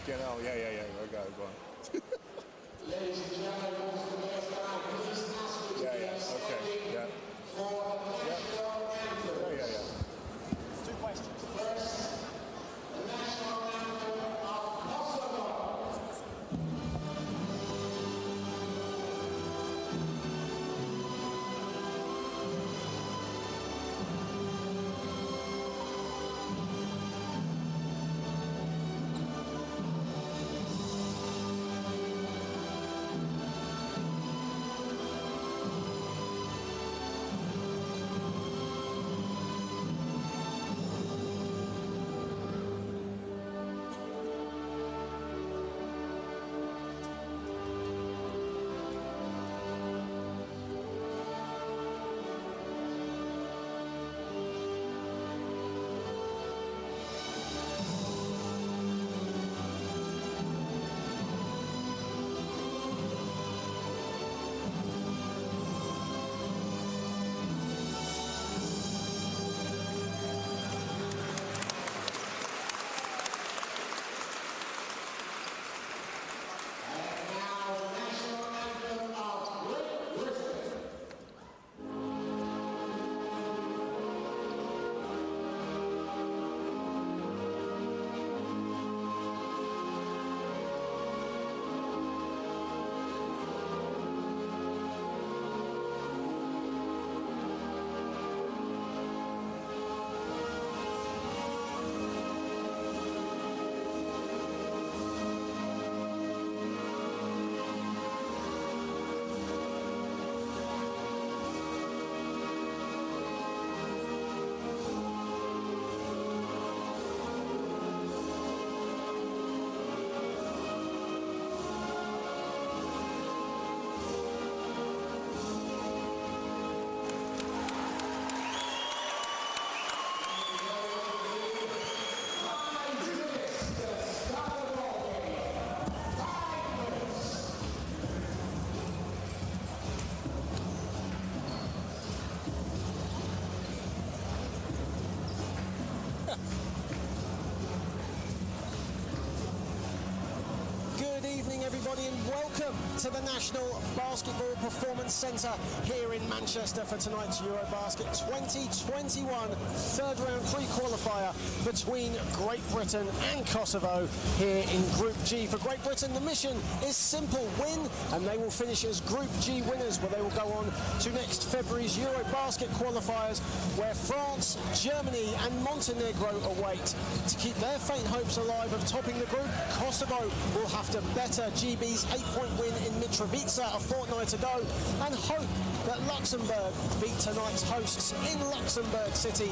Fucking hell. Yeah. I got it going. Ladies and gentlemen, Yeah. Okay. Yeah. Two questions. First, the national anthem of Kosovo. Everybody, and welcome to the National Basketball Performance Centre here in Manchester for tonight's EuroBasket 2021 third round pre-qualifier between Great Britain and Kosovo here in Group G. For Great Britain, the mission is simple: win, and they will finish as Group G winners, where they will go on to next February's EuroBasket qualifiers, where France, Germany and Montenegro await. To keep their faint hopes alive of topping the group, Kosovo will have to better GB's 8-point win in Mitrovica a fortnight ago and hope that Luxembourg beat tonight's hosts in Luxembourg City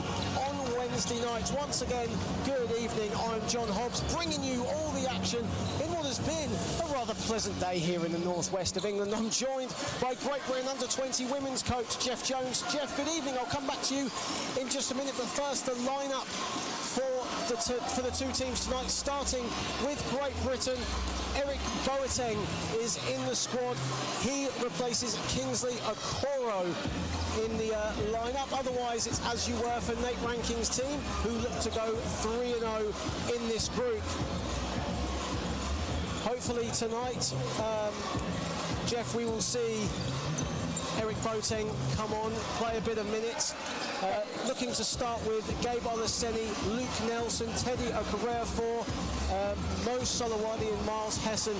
on Wednesday night. Once again, good evening. I'm John Hobbs, bringing you all the action in what has been a rather pleasant day here in the northwest of England. I'm joined by Great Britain under-20 women's coach Jeff Jones. Jeff, good evening. I'll come back to you in just a minute, but first the lineup for the two teams tonight, starting with Great Britain. Eric Boateng is in the squad. He replaces Kingsley Okoro in the lineup. Otherwise, it's as you were for Nate Ranking's team, who look to go 3-0 in this group. Hopefully tonight, Jeff, we will see Eric Boateng come on, play a bit of minutes. Looking to start with Gabe Olaseni, Luke Nelson, Teddy Okorafor, Mo Solowadi and Miles Hessen.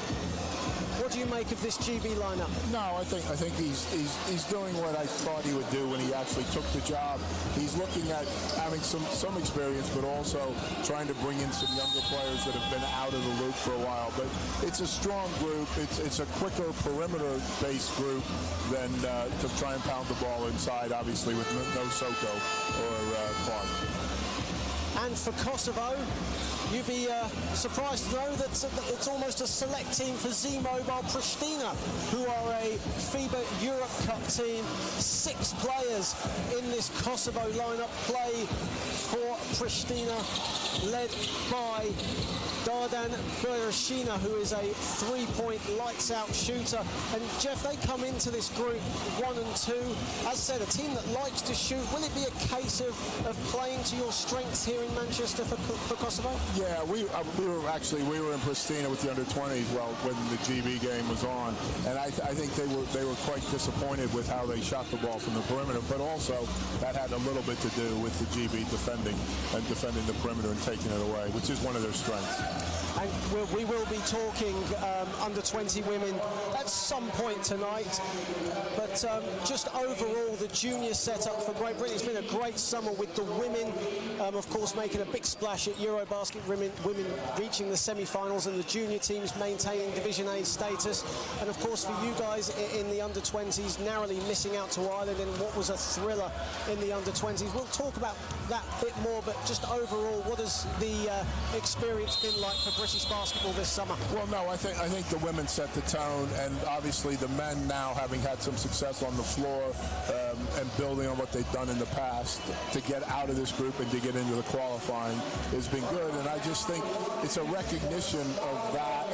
What do you make of this GB lineup? No, I think he's doing what I thought he would do when he actually took the job. He's looking at having some experience, but also trying to bring in some younger players that have been out of the loop for a while. But it's a strong group. It's a quicker perimeter-based group than to try and pound the ball inside, obviously, with no Soko or Clark. And for Kosovo, you'd be surprised to know that it's almost a select team for Z-Mobile Pristina, who are a FIBA Europe Cup team. 6 players in this Kosovo lineup play for Pristina, led by Dardan Bereshina, who is a 3-point lights-out shooter. And Jeff, they come into this group 1 and 2. As said, a team that likes to shoot. Will it be a case of playing to your strengths here in Manchester for Kosovo? Yeah, we were in Pristina with the under-20s when the GB game was on, and I think they were quite disappointed with how they shot the ball from the perimeter, but also that had a little bit to do with the GB defending the perimeter and taking it away, which is one of their strengths. And we will be talking under-20 women at some point tonight. But just overall, the junior setup for Great Britain, it's been a great summer with the women, of course, making a big splash at EuroBasket, women reaching the semi-finals, and the junior teams maintaining Division A status. And, of course, for you guys in the under-20s, narrowly missing out to Ireland in what was a thriller in the under-20s. We'll talk about that a bit more, but just overall, what has the experience been like for British basketball this summer? Well, no, I think the women set the tone, and obviously the men now, having had some success on the floor and building on what they've done in the past, to get out of this group and to get into the qualifying has been good. And I just think it's a recognition of that,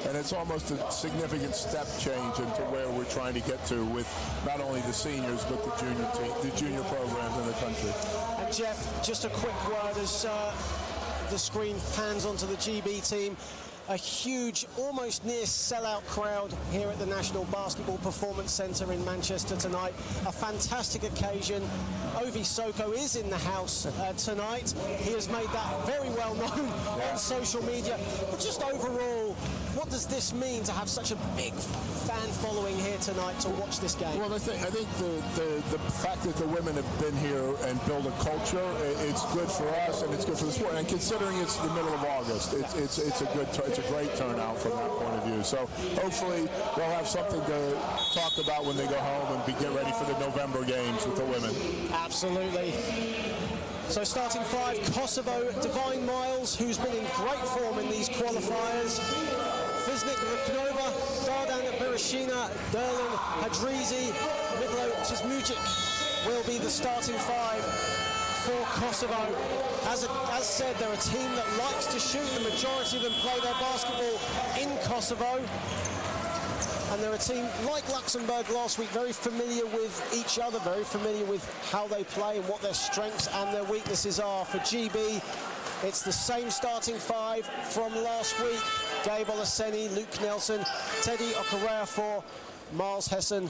and it's almost a significant step change into where we're trying to get to with not only the seniors but the junior team, the junior programs in the country. And Jeff, just a quick word as the screen pans onto the GB team. A huge, almost near sellout crowd here at the National Basketball Performance Centre in Manchester tonight. A fantastic occasion. Ovi Soko is in the house tonight. He has made that very well known on social media. But just overall, what does this mean to have such a big fan following here tonight to watch this game? Well, I think the fact that the women have been here and built a culture, it's good for us and it's good for the sport. And considering it's the middle of August, it's a great turnout from that point of view. So hopefully they'll have something to talk about when they go home and get ready for the November games with the women. Absolutely. So starting 5, Kosovo, Divine Miles, who's been in great form in these qualifiers. Fisnik Ruknova, Dardan Bereshina, Derlin Hadrizi, Milo Tizmujic will be the starting 5 for Kosovo. As said, they're a team that likes to shoot. The majority of them play their basketball in Kosovo. And they're a team, like Luxembourg last week, very familiar with each other, very familiar with how they play and what their strengths and their weaknesses are. For GB, it's the same starting 5 from last week. Gabe Olaseni, Luke Nelson, Teddy Okorafor, Miles Hessen,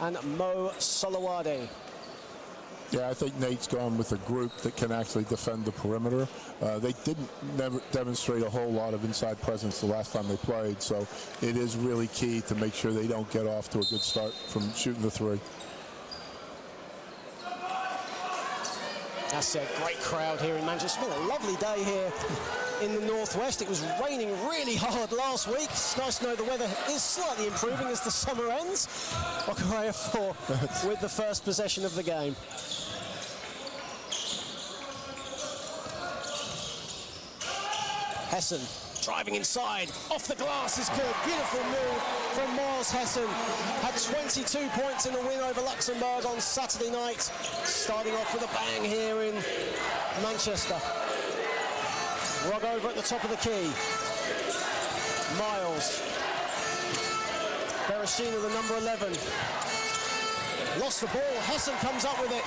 and Mo Solowade. Yeah, I think Nate's gone with a group that can actually defend the perimeter. They never demonstrate a whole lot of inside presence the last time they played, so it is really key to make sure they don't get off to a good start from shooting the 3. That's a great crowd here in Manchester. It's been a lovely day here in the northwest. It was raining really hard last week. It's nice to know the weather is slightly improving as the summer ends. Okorafor with the first possession of the game. Hessen driving inside, off the glass is good. Beautiful move from Miles Hessen. Had 22 points in the win over Luxembourg on Saturday night. Starting off with a bang here in Manchester. Rug over at the top of the key. Miles. Bereshina, the number 11. Lost the ball. Hessen comes up with it.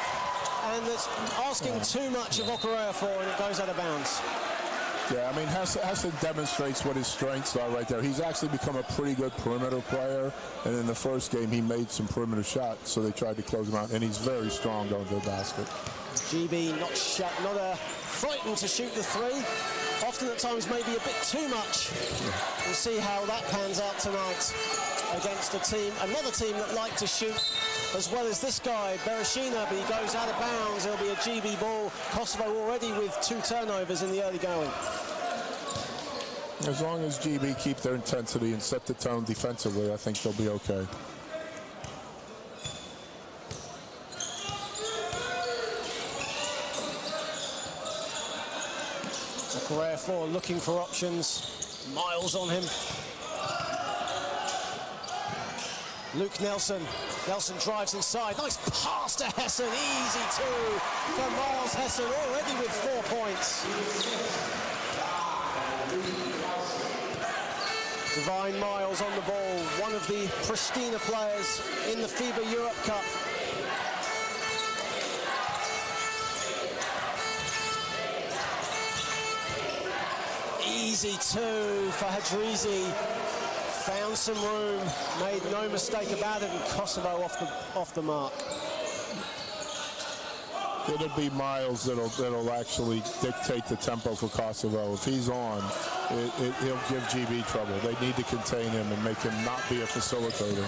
And it's asking too much of Okorafor, and it goes out of bounds. Yeah, I mean, Hessen demonstrates what his strengths are right there. He's actually become a pretty good perimeter player, and in the first game he made some perimeter shots, so they tried to close him out, and he's very strong going to the basket. GB not frightened to shoot the 3. Often at times maybe a bit too much. We'll see how that pans out tonight against another team that like to shoot as well as this guy, Bereshina, but he goes out of bounds. It'll be a GB ball. Kosovo already with 2 turnovers in the early going. As long as GB keep their intensity and set the tone defensively, I think they'll be okay. Okorafor looking for options. Miles on him. Luke Nelson. Nelson drives inside. Nice pass to Hessen. Easy two for Miles Hessen, already with 4 points. Divine Miles on the ball, one of the Pristina players in the FIBA Europe Cup. Easy two for Hadrizi. Found some room, made no mistake about it, and Kosovo off the mark. It'll be Miles that'll actually dictate the tempo for Kosovo. If he's on, he'll give GB trouble. They need to contain him and make him not be a facilitator.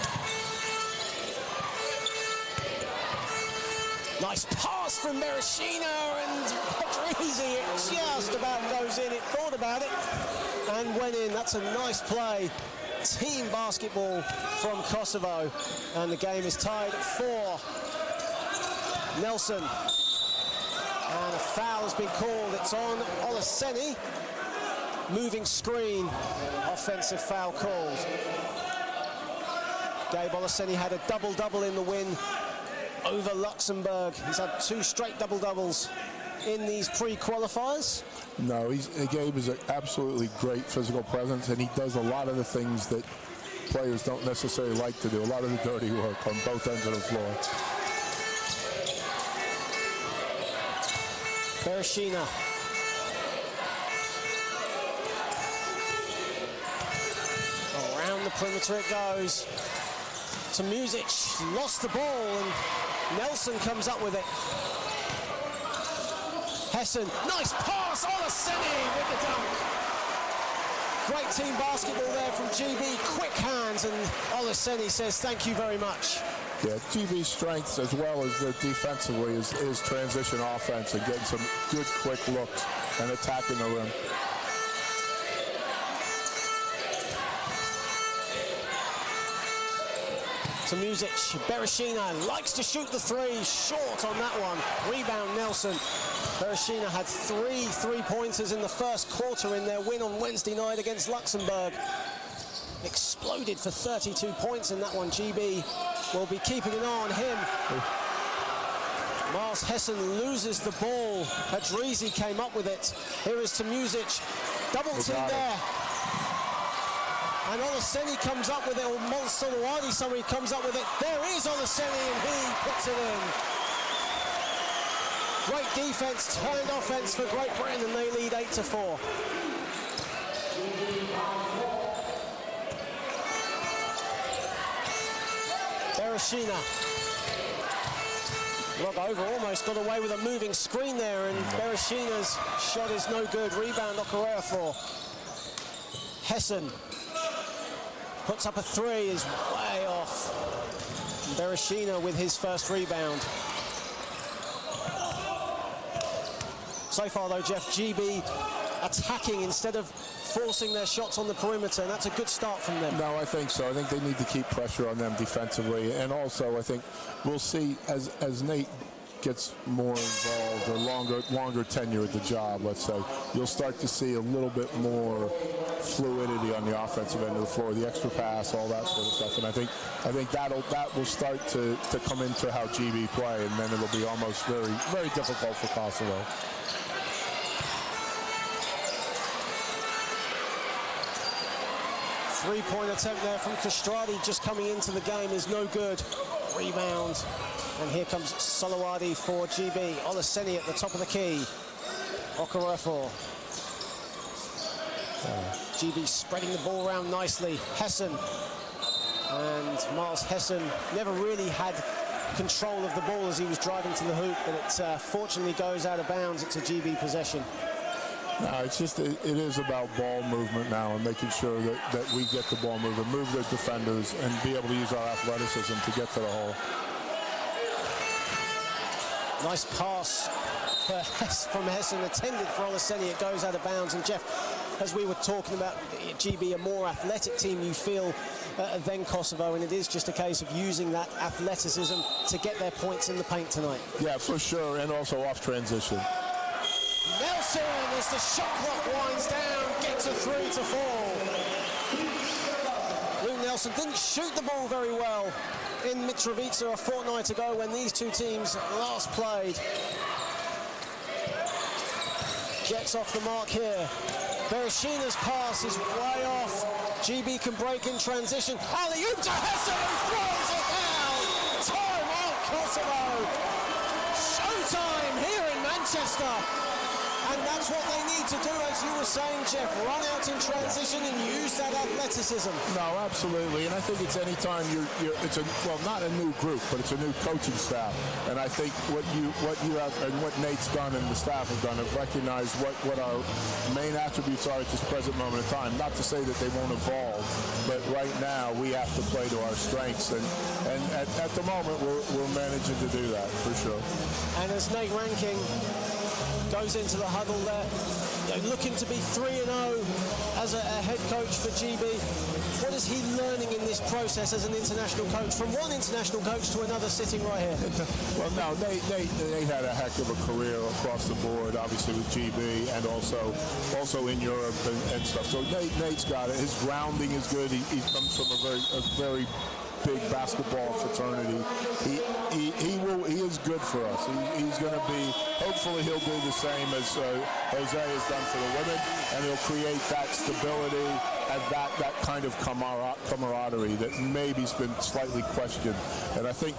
Nice pass from Bereshina, and Hadrizi, it just about goes in. It thought about it and went in. That's a nice play. Team basketball from Kosovo, and the game is tied at 4. Nelson, and a foul has been called. It's on Olaseni. Moving screen, offensive foul called. Gabe Olaseni had a double-double in the win over Luxembourg. He's had 2 straight double-doubles in these pre-qualifiers. No, Gabe is an absolutely great physical presence, and he does a lot of the things that players don't necessarily like to do, a lot of the dirty work on both ends of the floor. Bereshina. Around the perimeter it goes. To Music, lost the ball, and Nelson comes up with it. Hessen, nice pass, Olaseni with the dunk. Great team basketball there from GB, quick hands, and Olaseni says thank you very much. Yeah, GB's strengths as well as their defensively is transition offense and getting some good quick looks and attacking the rim. To Music, Bereshina likes to shoot the three, short on that one. Rebound Nelson. Bereshina had 3 3-pointers in the first quarter in their win on Wednesday night against Luxembourg. Exploded for 32 points in that one. GB will be keeping an eye on him. Miles Hessen loses the ball. Hadrizi came up with it. Here is to Music. Double team there. And Olaseni comes up with it, or Solowadi, somebody comes up with it. There is Olaseni, and he puts it in. Great defense, turned offense for Great Britain, and they lead 8-4. Bereshina. Look over, almost got away with a moving screen there, and Bereshina's shot is no good. Rebound Okorafor. Hessen puts up a three, is way off. Bereshina with his first rebound. So far though, Jeff, GB attacking instead of forcing their shots on the perimeter, and that's a good start from them. No, I think so. I think they need to keep pressure on them defensively, and also I think we'll see as Nate gets more involved or longer tenure at the job, let's say, you'll start to see a little bit more fluidity on the offensive end of the floor, the extra pass, all that sort of stuff. And I think that will start to come into how GB play, and then it'll be almost very, very difficult for Kosovo. Three-point attempt there from Castrati, just coming into the game, is no good. Rebound. And here comes Solowadi for GB. Olaseni at the top of the key. Okorafor. GB spreading the ball around nicely. Hessen. And Miles Hessen never really had control of the ball as he was driving to the hoop, but it fortunately goes out of bounds. It's a GB possession. No, it's just, it is about ball movement now and making sure that we get the ball moving, move the defenders, and be able to use our athleticism to get to the hole. Nice pass from Hessen, intended for Olaseni. It goes out of bounds. And Jeff, as we were talking about GB, a more athletic team, you feel, than Kosovo, and it is just a case of using that athleticism to get their points in the paint tonight. Yeah, for sure, and also off transition. Nelson, as the shot clock winds down, gets a three to fall. Luke Nelson Nelson didn't shoot the ball very well in Mitrovica a fortnight ago when these two teams last played. Gets off the mark here. Bereshina's pass is way off. GB can break in transition. Alley-oop to Hessen, who throws it down. Timeout, Kosovo. Showtime here in Manchester. And that's what they need to do, as you were saying, Jeff. Run out in transition and use that athleticism. No, absolutely. And I think it's any time it's well, not a new group, but it's a new coaching staff. And I think what you have and what Nate's done and the staff have done have recognized what our main attributes are at this present moment in time. Not to say that they won't evolve, but right now we have to play to our strengths. And at the moment we're managing to do that for sure. And as Nate Ranking goes into the huddle there, looking to be 3-0 as a head coach for GB. What is he learning in this process as an international coach, from one international coach to another sitting right here? Well, no, Nate had a heck of a career across the board, obviously with GB and also in Europe and stuff. So Nate's got it. His grounding is good. He comes from a very big basketball fraternity. He is good for us. He's going to be, hopefully he'll do the same as Jose has done for the women, and he'll create that stability and that kind of camaraderie that maybe's been slightly questioned. And I think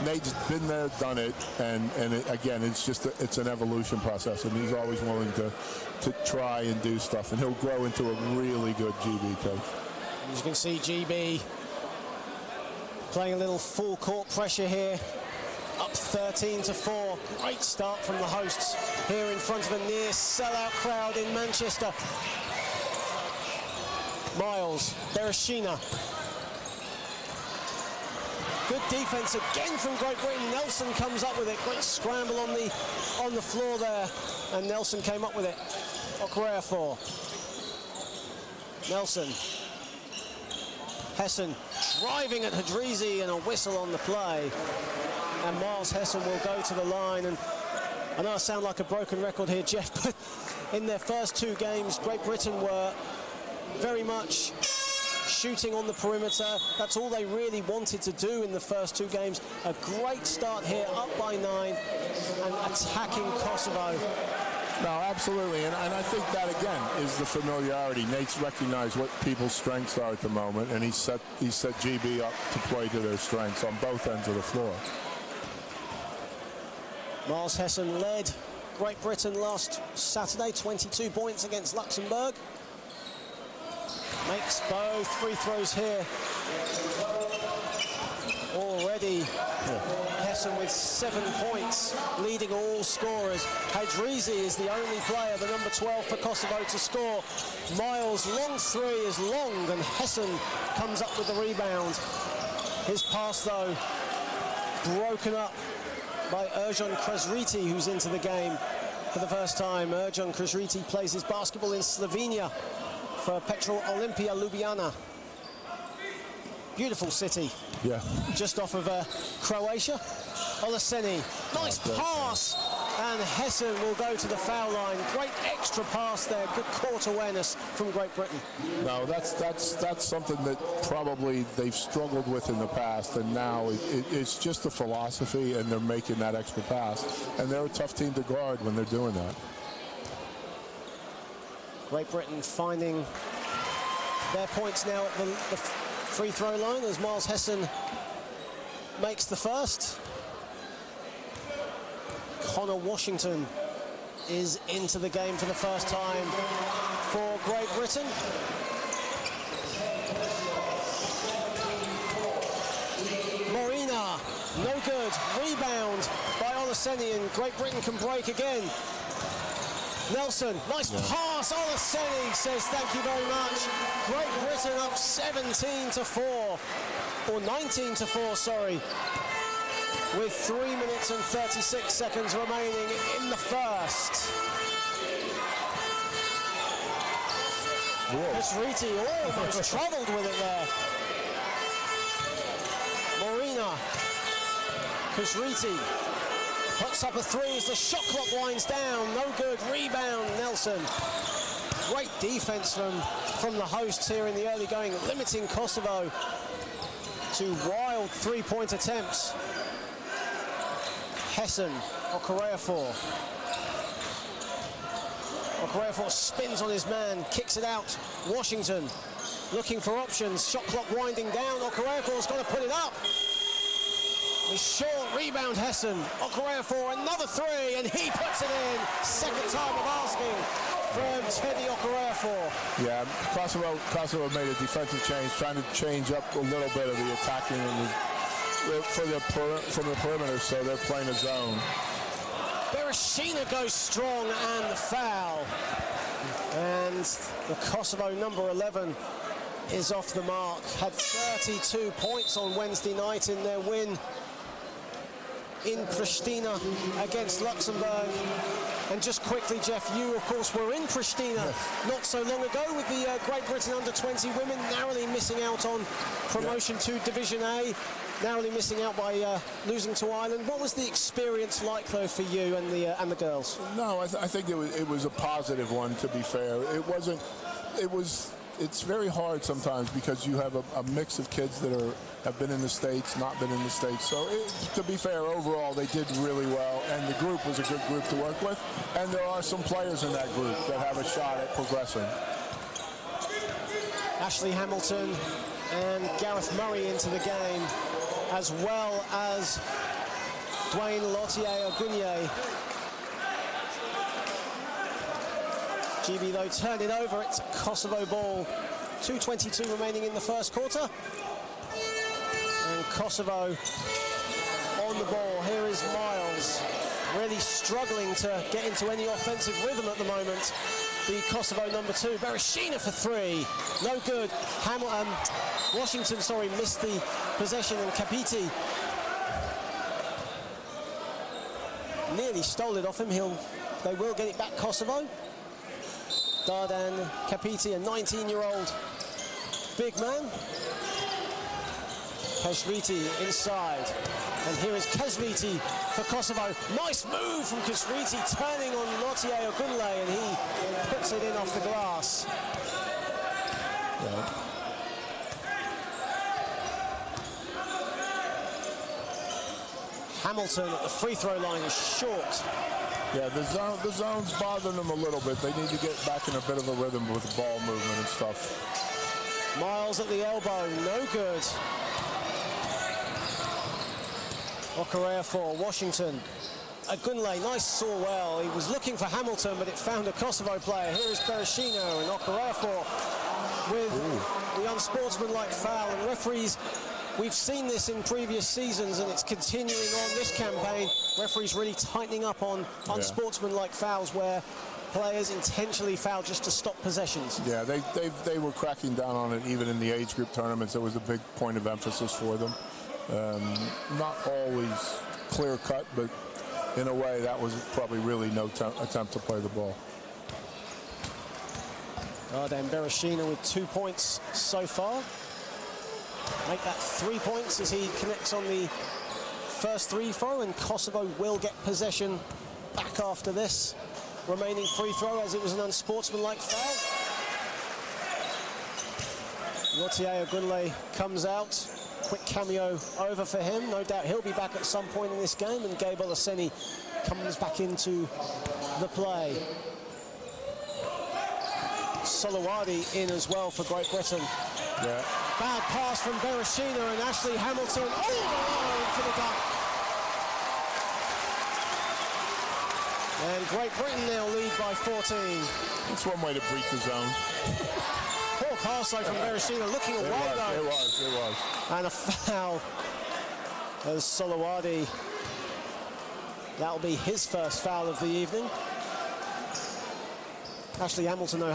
Nate's been there, done it, and again, it's an evolution process, and he's always willing to try and do stuff, and he'll grow into a really good GB coach. As you can see, GB playing a little full court pressure here, up 13-4. Great start from the hosts here in front of a near sellout crowd in Manchester. Miles, Bereshina. Good defense again from Great Britain. Nelson comes up with it. Great scramble on the floor there, and Nelson came up with it. Okorafor. Nelson. Hessen driving at Hadrizi, and a whistle on the play. And Miles Hessen will go to the line. And I know I sound like a broken record here, Jeff, but in their first two games, Great Britain were very much shooting on the perimeter. That's all they really wanted to do in the first two games. A great start here, up by 9, and attacking Kosovo. No, absolutely, and I think that again is the familiarity. Nate's recognized what people's strengths are at the moment, and he set GB up to play to their strengths on both ends of the floor. Miles Hessen led Great Britain last Saturday, 22 points against Luxembourg. Makes both free throws here. Already Hessen with 7 points, leading all scorers. Hadrizi is the only player, the number 12 for Kosovo, to score. Miles' long three is long, and Hessen comes up with the rebound. His pass, though, broken up by Ercan Krasriti, who's into the game for the first time. Ercan Krasriti plays his basketball in Slovenia for Petrol Olimpia Ljubljana. Beautiful city. Yeah. Just off of Croatia. Olaseni, nice pass, and Hessen will go to the foul line. Great extra pass there. Good court awareness from Great Britain. No, that's something that probably they've struggled with in the past, and now it's just a philosophy, and they're making that extra pass, and they're a tough team to guard when they're doing that. Great Britain finding their points now at the free throw line as Miles Hessen makes the first. Connor Washington is into the game for the first time for Great Britain. Morina, no good. Rebound by Olaseni, and Great Britain can break again. Nelson, nice pass. Olaseni says thank you very much. Great Britain up 17-4, or 19-4, sorry, with 3 minutes and 36 seconds remaining in the first. Kasriti almost troubled with it there. Morina, Kasriti puts up a three as the shot clock winds down. No good. Rebound, Nelson. Great defense from the hosts here in the early going, limiting Kosovo to wild three-point attempts. Hessen, Okorafor. Okorafor spins on his man, kicks it out. Washington looking for options. Shot clock winding down. Okorafor's got to put it up. A short rebound, Hessen. Okorafor, another three, and he puts it in. Second time of asking from Teddy Okorafor. Yeah, Kosovo made a defensive change, trying to change up a little bit of the attacking from the perimeter, so they're playing a zone. Bereshina goes strong and the foul. And the Kosovo number 11 is off the mark. Had 32 points on Wednesday night in their win in Pristina against Luxembourg. And just quickly, Jeff, you, of course, were in Pristina not so long ago with the Great Britain under-20 women, narrowly missing out on promotion to Division A, narrowly missing out by losing to Ireland. What was the experience like, though, for you and the girls? No, I think it was a positive one, to be fair. It's very hard sometimes because you have a mix of kids that have been in the States, not been in the States. So to be fair, overall, they did really well, and the group was a good group to work with. And there are some players in that group that have a shot at progressing. Ashley Hamilton and Gareth Murray into the game, as well as Dwayne Lotier-Ogunye. GB, though, turned it over. It's Kosovo ball. 2:22 remaining in the first quarter. And Kosovo on the ball. Here is Miles, really struggling to get into any offensive rhythm at the moment. The Kosovo number 2. Bereshina for three. No good. Washington, missed the possession, and Kapiti nearly stole it off him. They will get it back, Kosovo. Dardan Kapiti, a 19-year-old big man. Kasriti inside. And here is Kasriti for Kosovo. Nice move from Kasriti, turning on Lotier-Ogunle, and he puts it in off the glass. Yeah. Hamilton at the free throw line is short. Yeah, the zone's bothering them a little bit. They need to get back in a bit of a rhythm with the ball movement and stuff. Miles at the elbow, no good. Okorafor, Washington. Ogunle, nice saw well. He was looking for Hamilton, but it found a Kosovo player. Here is Bereshina, and Okorafor with the unsportsmanlike foul. And referees, we've seen this in previous seasons, and it's continuing on this campaign. Referees really tightening up on unsportsmanlike fouls where players intentionally foul just to stop possessions. Yeah, they were cracking down on it even in the age group tournaments. It was a big point of emphasis for them. Not always clear cut, but in a way that was probably really no attempt to play the ball. Dardan Bereshina with 2 points so far. Make that 3 points as he connects on the first free throw, and Kosovo will get possession back after this remaining free throw, as it was an unsportsmanlike foul. Lotier-Ogunle comes out. Quick cameo over for him. No doubt he'll be back at some point in this game, and Gabe Olaseni comes back into the play. Solowadi in as well for Great Britain. Yeah. Bad pass from Bereshina, and Ashley Hamilton all the line for the dunk. And Great Britain now lead by 14. That's one way to break the zone. Poor pass though from Bereshina, looking away though. It was. And a foul as Solowadi. That'll be his first foul of the evening. Ashley Hamilton, though,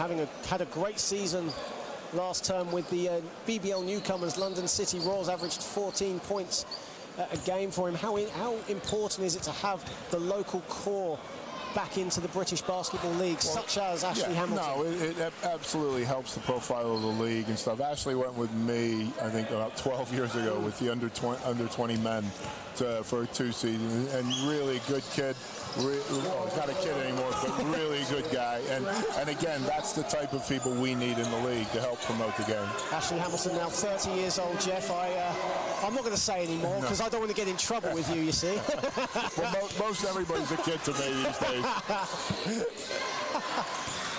had a great season last term with the BBL newcomers. London City Roars averaged 14 points a game for him. How important is it to have the local core back into the British Basketball League, such as Ashley Hamilton? No, it absolutely helps the profile of the league and stuff. Ashley went with me, I think, about 12 years ago with the under 20 men for 2 seasons, and really good kid. Well, he's not a kid anymore, but really good guy. And again, that's the type of people we need in the league to help promote the game. Ashley Hamilton, now 30 years old, Jeff. I'm not going to say anymore because I don't want to get in trouble with you, you see. Well, most everybody's a kid to me these days.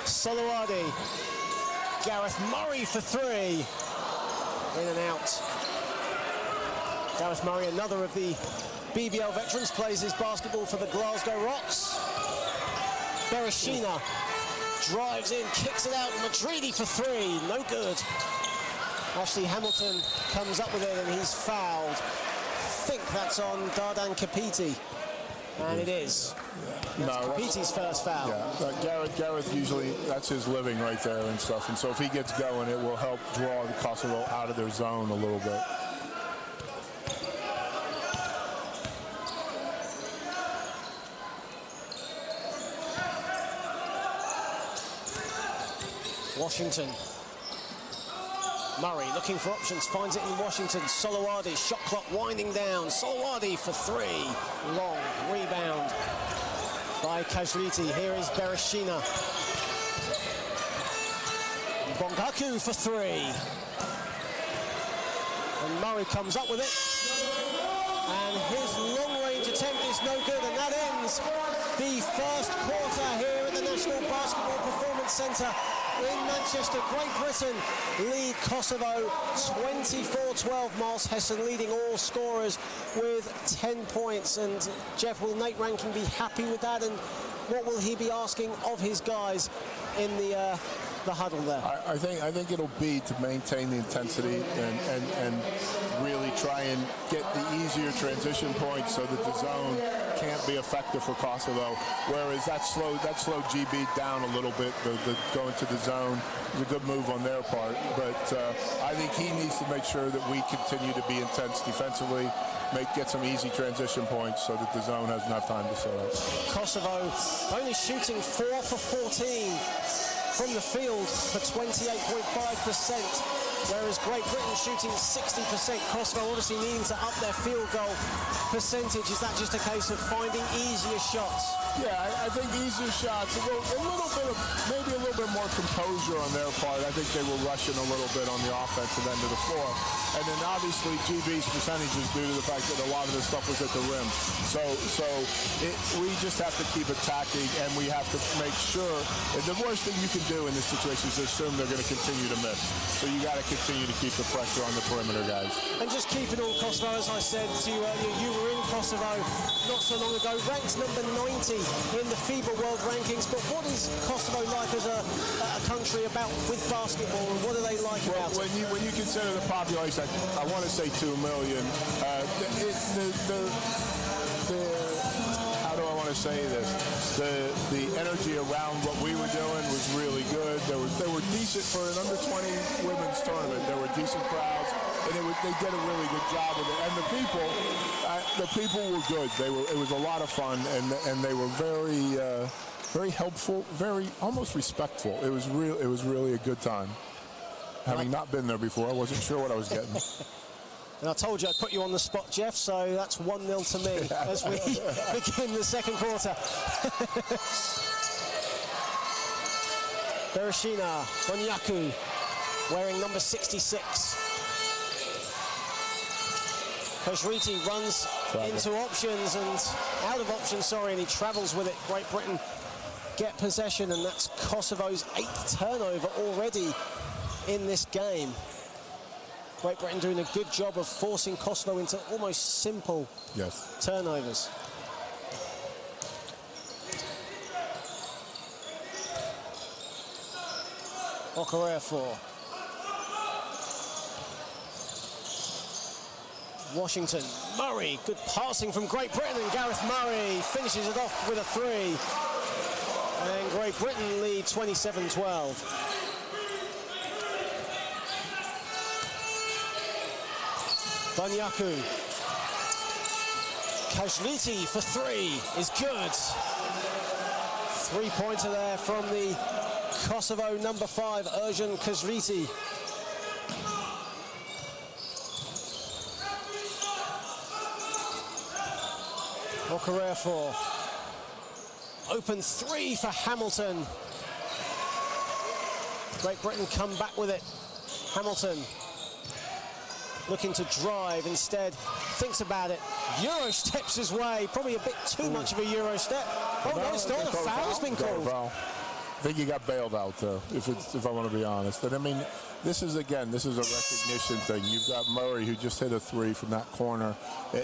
Solowadi. Gareth Murray for 3. In and out. Gareth Murray, another of the BBL veterans, plays his basketball for the Glasgow Rocks. Bereshina drives in, kicks it out. Madridi for 3, no good. Ashley Hamilton comes up with it and he's fouled. I think that's on Dardan Kapiti, and it is. That's Kapiti's first foul. Yeah, Gareth usually, that's his living right there and stuff, and so if he gets going, it will help draw the Kosovo out of their zone a little bit. Washington. Murray looking for options, finds it in Washington. Solowadi, shot clock winding down. Solowadi for 3. Long rebound by Kajliti. Here is Bereshina. Bongaku for 3. And Murray comes up with it. And his long-range attempt is no good, and that ends the first quarter here at the National Basketball Performance Centre in Manchester. Great Britain lead Kosovo 24-12. Miles Hessen leading all scorers with 10 points. And Jeff, will Nate Rankin be happy with that? And what will he be asking of his guys in the huddle there? I think it'll be to maintain the intensity and really try and get the easier transition points so that the zone can't be effective for Kosovo. Whereas that slowed GB down a little bit. The going to the zone is a good move on their part. But I think he needs to make sure that we continue to be intense defensively, get some easy transition points so that the zone has enough time to set up. Kosovo only shooting 4 for 14 from the field for 28.5%, whereas Great Britain shooting 60%. Kosovo obviously needing to up their field goal percentage. Is that just a case of finding easier shots? Yeah, I think easier shots, maybe a little bit more composure on their part. I think they were rushing a little bit on the offensive end of the floor. And then obviously GB's percentages due to the fact that a lot of this stuff was at the rim. We just have to keep attacking, and we have to make sure. And the worst thing you can do in this situation is assume they're going to continue to miss. So you got to continue to keep the pressure on the perimeter guys. And just keep it all Kosovo, as I said to you earlier, you were in Kosovo not so long ago, ranked number 90 in the FIBA World Rankings. But what is Kosovo like as a country with basketball, and what do they like about it? When you consider the population, I want to say 2 million. How do I want to say this? The energy around what we were doing was really good. They were decent for an under-20 women's tournament. There were decent crowds, and they did a really good job with it. And the people were good. It was a lot of fun, and they were very helpful, very almost respectful. It was really a good time. Having not been there before, I wasn't sure what I was getting. And I told you I'd put you on the spot, Jeff, so that's 1-0 to me as we begin the second quarter. Bereshina, Bonyaku, wearing number 66. Koshriti runs into options and out of options, and he travels with it. Great Britain get possession, and that's Kosovo's 8th turnover already in this game. Great Britain doing a good job of forcing Kosovo into almost simple turnovers. Okorefor. Washington. Murray. Good passing from Great Britain, and Gareth Murray finishes it off with a 3. And Great Britain lead 27-12. Bonyaku. Kajliti for 3 is good. Three-pointer there from the Kosovo number 5, Erjan Kazriti. Okorafor. Open three for Hamilton. Great Britain come back with it. Hamilton looking to drive, instead thinks about it. Euro steps his way, probably a bit too much of a Euro step. Oh no, it's not. A foul's been called. I think he got bailed out though, if I want to be honest. And I mean, this is a recognition thing. You've got Murray, who just hit a three from that corner,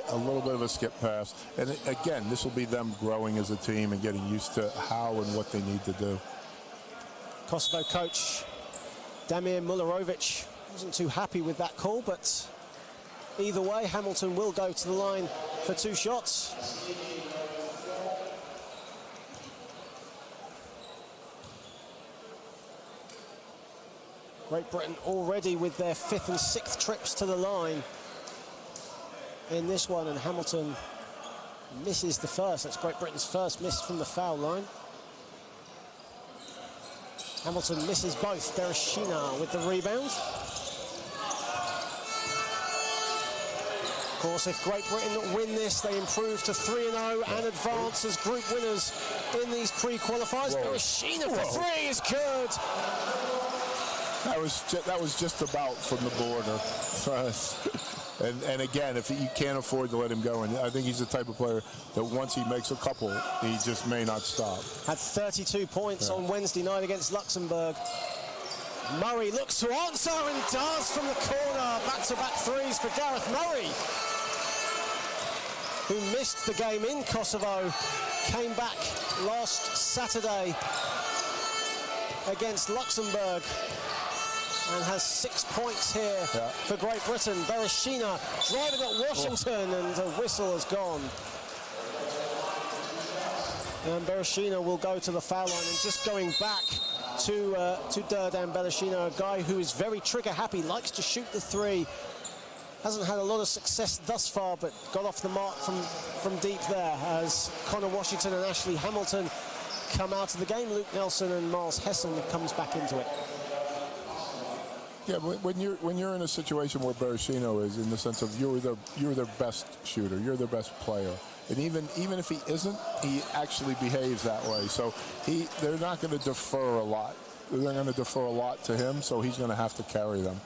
a little bit of a skip pass. And again, this will be them growing as a team and getting used to how and what they need to do. Kosovo coach Damir Mulerovic wasn't too happy with that call, but either way, Hamilton will go to the line for 2 shots. Great Britain already with their 5th and 6th trips to the line in this one, and Hamilton misses the first. That's Great Britain's first miss from the foul line. Hamilton misses both. Bereshina with the rebound. Of course, if Great Britain win this, they improve to 3-0 and advance as group winners in these pre-qualifiers. Bereshina for 3 is good. That was just about from the border. And again, if you can't afford to let him go, and I think he's the type of player that once he makes a couple, he just may not stop. Had 32 points on Wednesday night against Luxembourg. Murray looks to answer and does from the corner. Back-to-back threes for Gareth Murray, who missed the game in Kosovo, came back last Saturday against Luxembourg and has 6 points here for Great Britain. Bereshina driving at Washington, and a whistle has gone. And Bereshina will go to the foul line. And just going back to Durdan Bereshina, a guy who is very trigger happy, likes to shoot the three. Hasn't had a lot of success thus far, but got off the mark from deep there as Connor Washington and Ashley Hamilton come out of the game. Luke Nelson and Miles Hessen comes back into it. Yeah, when you're in a situation where Bereshina is, in the sense of you're their best shooter, you're their best player, and even if he isn't, he actually behaves that way. So they're not going to defer a lot. They're going to defer a lot to him, so he's going to have to carry them.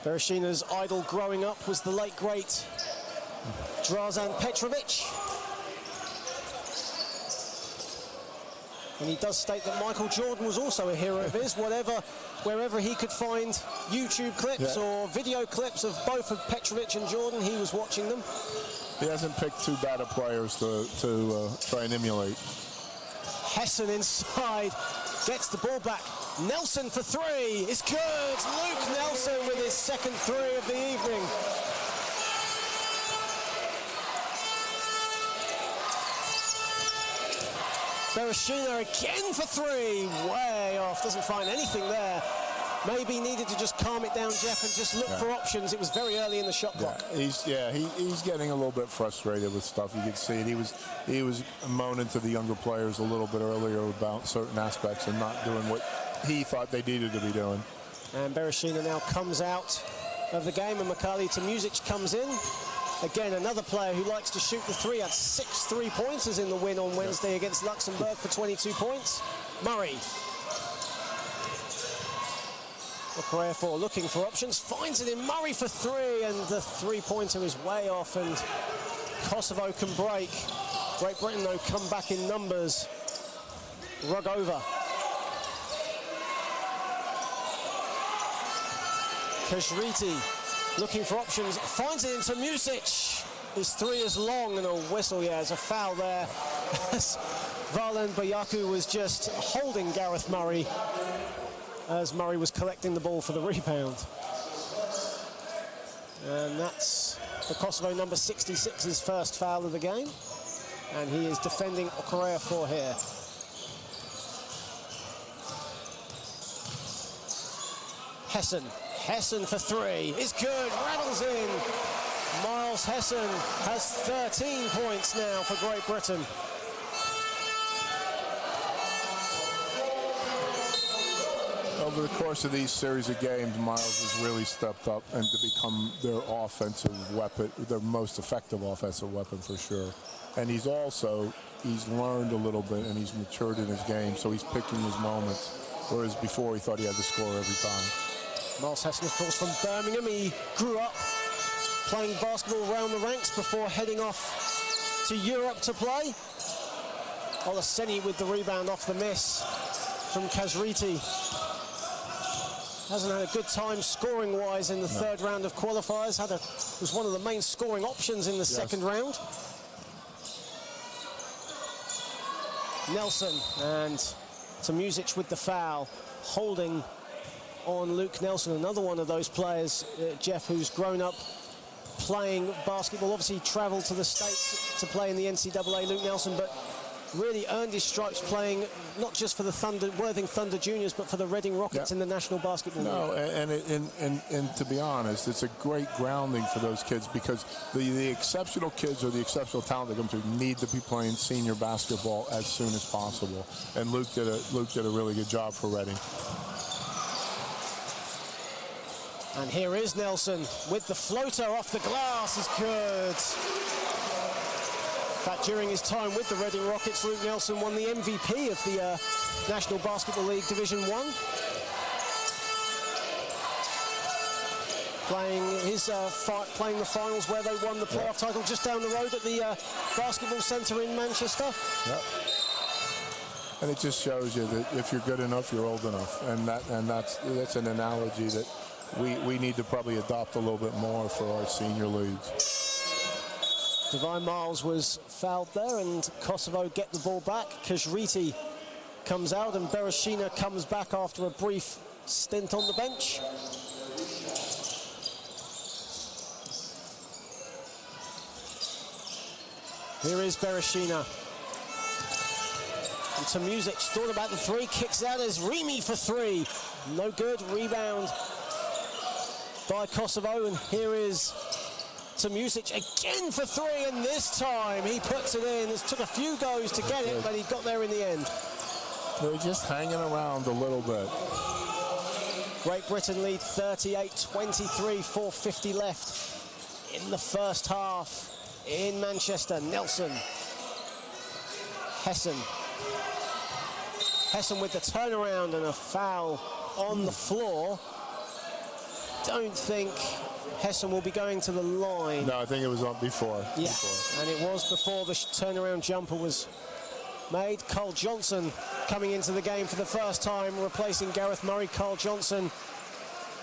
Bereshina's idol growing up was the late great Dražan Petrovic. And he does state that Michael Jordan was also a hero of his. Wherever he could find YouTube clips or video clips of both of Petrovic and Jordan, he was watching them. He hasn't picked too bad of players to try and emulate. Hessen inside, gets the ball back. Nelson for 3 is good. Luke Nelson with his 2nd 3 of the evening. Bereshina again for 3, way off, doesn't find anything there. Maybe needed to just calm it down, Jeff, and just look for options. It was very early in the shot clock. He's getting a little bit frustrated with stuff. You could see it. He was moaning to the younger players a little bit earlier about certain aspects and not doing what he thought they needed to be doing. And Bereshina now comes out of the game, and Mikhaili Tamusic comes in. Again, another player who likes to shoot the 3, had 6 3-pointers in the win on Wednesday against Luxembourg for 22 points. Murray. Okorafor looking for options, finds it in Murray for 3, and the 3-pointer is way off, and Kosovo can break. Great Britain, though, come back in numbers. Rug over. Kazriti looking for options, finds it into Tamusic. His 3 is long, and a whistle. There's a foul there. Varlan Bayaku was just holding Gareth Murray as Murray was collecting the ball for the rebound. And that's the Kosovo number 66's first foul of the game. And he is defending Okorafor here. Hessen for 3 is good, rattles in. Miles Hessen has 13 points now for Great Britain. over the course of these series of games, Miles has really stepped up and to become their offensive weapon, their most effective offensive weapon for sure. And he's learned a little bit and he's matured in his game, so he's picking his moments, whereas before he thought he had to score every time. Miles Hesson, of course, from Birmingham. He grew up playing basketball around the ranks before heading off to Europe to play. Olaseni with the rebound off the miss from Kazriti. Hasn't had a good time scoring-wise in the third round of qualifiers. Was one of the main scoring options in the second round. Nelson and Tomusic with the foul, holding on Luke Nelson, another one of those players, Jeff, who's grown up playing basketball. Obviously travelled to the States to play in the NCAA, Luke Nelson, but really earned his stripes playing not just for the Worthing Thunder Juniors, but for the Reading Rockets in the National Basketball League. And to be honest, it's a great grounding for those kids, because the exceptional kids or the exceptional talent that come through need to be playing senior basketball as soon as possible. And Luke did a really good job for Reading. And here is Nelson with the floater off the glass. Is good. In fact, during his time with the Reading Rockets, Luke Nelson won the MVP of the National Basketball League Division 1. Playing the finals where they won the playoff title just down the road at the Basketball Centre in Manchester. Yep. And it just shows you that if you're good enough, you're old enough. And that's an analogy that we need to probably adopt a little bit more for our senior leagues. Divine Miles was fouled there, and Kosovo get the ball back. Kazriti comes out, and Bereshina comes back after a brief stint on the bench. Here is Bereshina. And Tomusic thought about the three, kicks out as Remy for three. No good. Rebound by Kosovo, and here is Tomusic again for three, and this time he puts it in. It took a few goes to get it, but he got there in the end. They're just hanging around a little bit. Great Britain lead 38-23, 4:50 left in the first half in Manchester. Nelson. Hesson with the turnaround and a foul on the floor. Don't think Hesson will be going to the line. No, I think it was on before. Yeah, and it was before the turnaround jumper was made. Carl Johnson coming into the game for the first time, replacing Gareth Murray. Carl Johnson,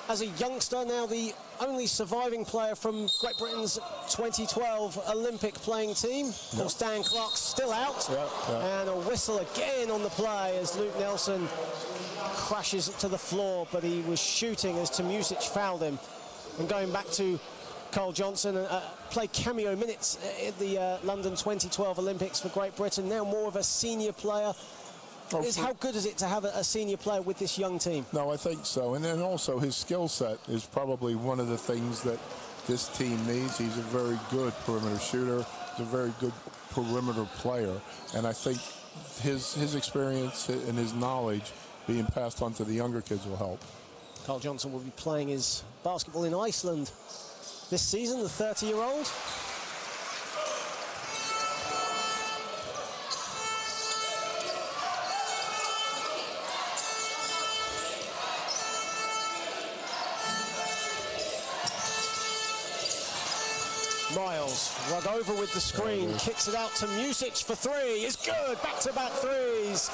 as a youngster, now the only surviving player from Great Britain's 2012 Olympic playing team. Of course, Dan Clark's still out. And a whistle again on the play as Luke Nelson crashes to the floor, but he was shooting as Tomusic fouled him. And going back to Carl Johnson, played cameo minutes at the London 2012 Olympics for Great Britain, now more of a senior player. How good is it to have a senior player with this young team? No, I think so. And then also his skill set is probably one of the things that this team needs. He's a very good perimeter shooter. He's a very good perimeter player. And I think his experience and his knowledge being passed on to the younger kids will help. Carl Johnson will be playing his basketball in Iceland this season, the 30-year-old. Miles, rug over with the screen, kicks it out to Tomusic for three. It's good, back-to-back threes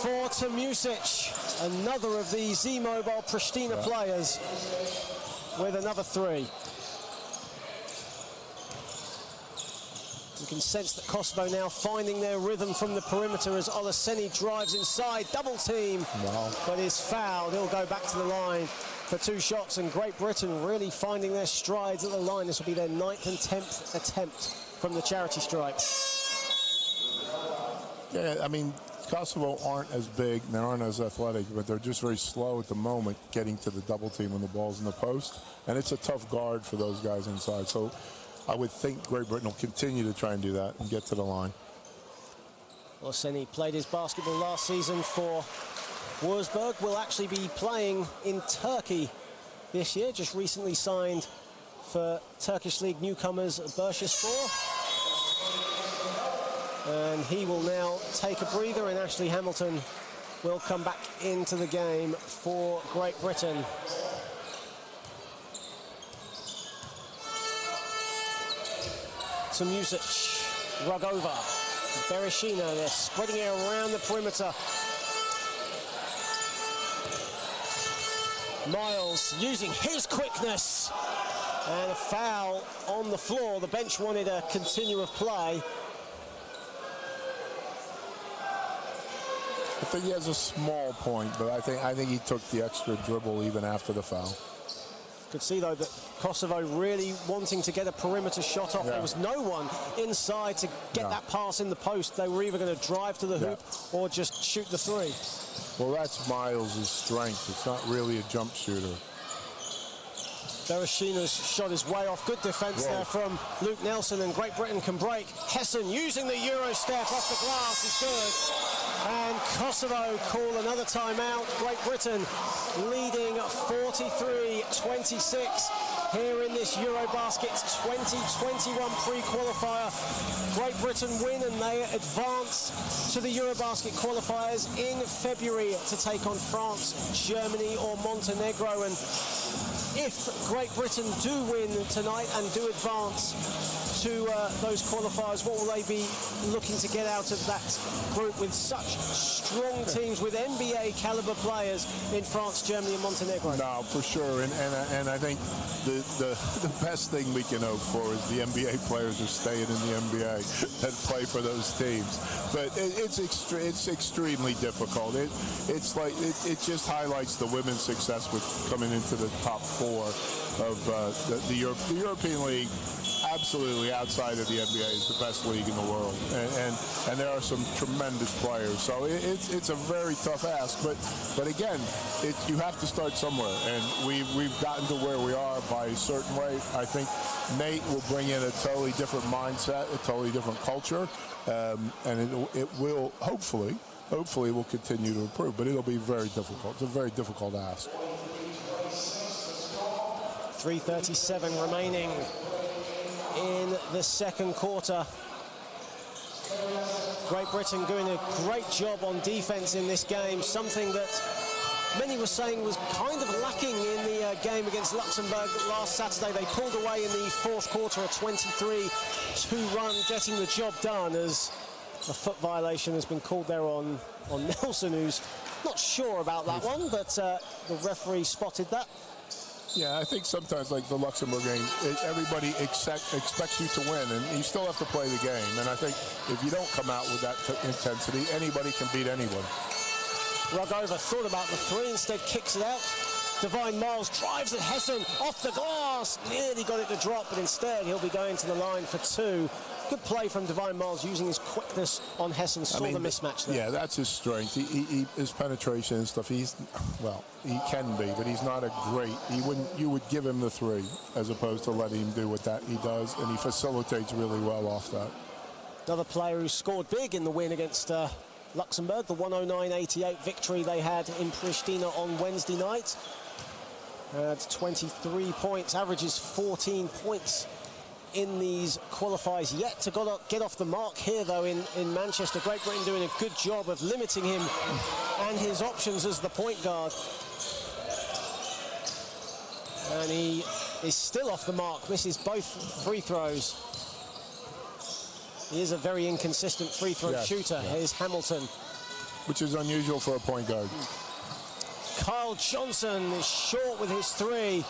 for Tomusic. Another of the Z-Mobile Pristina players with another three. You can sense that Kosovo now finding their rhythm from the perimeter as Olaseni drives inside, double team, but is fouled. He'll go back to the line for two shots, and Great Britain really finding their strides at the line. This will be their 9th and 10th attempt from the charity stripe. Yeah, I mean, Kosovo aren't as big, they aren't as athletic, but they're just very slow at the moment getting to the double team when the ball's in the post. And it's a tough guard for those guys inside. So I would think Great Britain will continue to try and do that and get to the line. Olaseni played his basketball last season for Wolfsburg will actually be playing in Turkey this year, just recently signed for Turkish League newcomers Bursaspor. And he will now take a breather, and Ashley Hamilton will come back into the game for Great Britain. To Music, Rugova, Bereshina, they're spreading it around the perimeter. Miles using his quickness, and a foul on the floor. The bench wanted a continue of play. I think he has a small point, but I think he took the extra dribble even after the foul. Could see, though, that Kosovo really wanting to get a perimeter shot off. Yeah. There was no one inside to get that pass in the post. They were either going to drive to the hoop or just shoot the three. Well, that's Miles' strength. It's not really a jump shooter. Bereshina's shot is way off. Good defense there from Luke Nelson, and Great Britain can break. Hessen using the Euro step off the glass is good. And Kosovo call another timeout. Great Britain leading 43-26 here in this EuroBasket 2021 pre-qualifier. Great Britain win and they advance to the EuroBasket qualifiers in February to take on France, Germany or Montenegro. And if Great Britain do win tonight and do advance to those qualifiers, what will they be looking to get out of that group with such strong teams with NBA caliber players in France, Germany and Montenegro? No, for sure, and I think the best thing we can hope for is the NBA players are staying in the NBA and play for those teams. But it's extremely difficult. It just highlights the women's success with coming into the top four of the European League. Absolutely, outside of the NBA, is the best league in the world, and there are some tremendous players. So it's a very tough ask, but again, you have to start somewhere, and we've gotten to where we are by a certain way. I think Nate will bring in a totally different mindset, a totally different culture, and it will hopefully will continue to improve, but it'll be very difficult. It's a very difficult ask. 3:37 remaining in the second quarter. Great Britain doing a great job on defense in this game, something that many were saying was kind of lacking in the game against Luxembourg last Saturday. They pulled away in the fourth quarter, a 23-2 run, getting the job done, as a foot violation has been called there on Nelson, who's not sure about that one, but the referee spotted that. Yeah, I think sometimes, like the Luxembourg game, everybody expects you to win, and you still have to play the game. And I think if you don't come out with that intensity, anybody can beat anyone. Rugova thought about the three, instead kicks it out. Divine Miles drives at Hessen off the glass, nearly got it to drop, but instead he'll be going to the line for two. Good play from Divine Miles, using his quickness on Hessen. Saw the mismatch there. Yeah, that's his strength. His penetration and stuff. He can be, but he's not a great. You would give him the three as opposed to letting him do what he does, and he facilitates really well off that. Another player who scored big in the win against Luxembourg, the 109-88 victory they had in Pristina on Wednesday night. Had 23 points, averages 14 points in these qualifiers. Yet to get off the mark here, though, in Manchester. Great Britain doing a good job of limiting him and his options as the point guard. And he is still off the mark, misses both free throws. He is a very inconsistent free throw shooter. Here's Hamilton. Which is unusual for a point guard. Kyle Johnson is short with his three.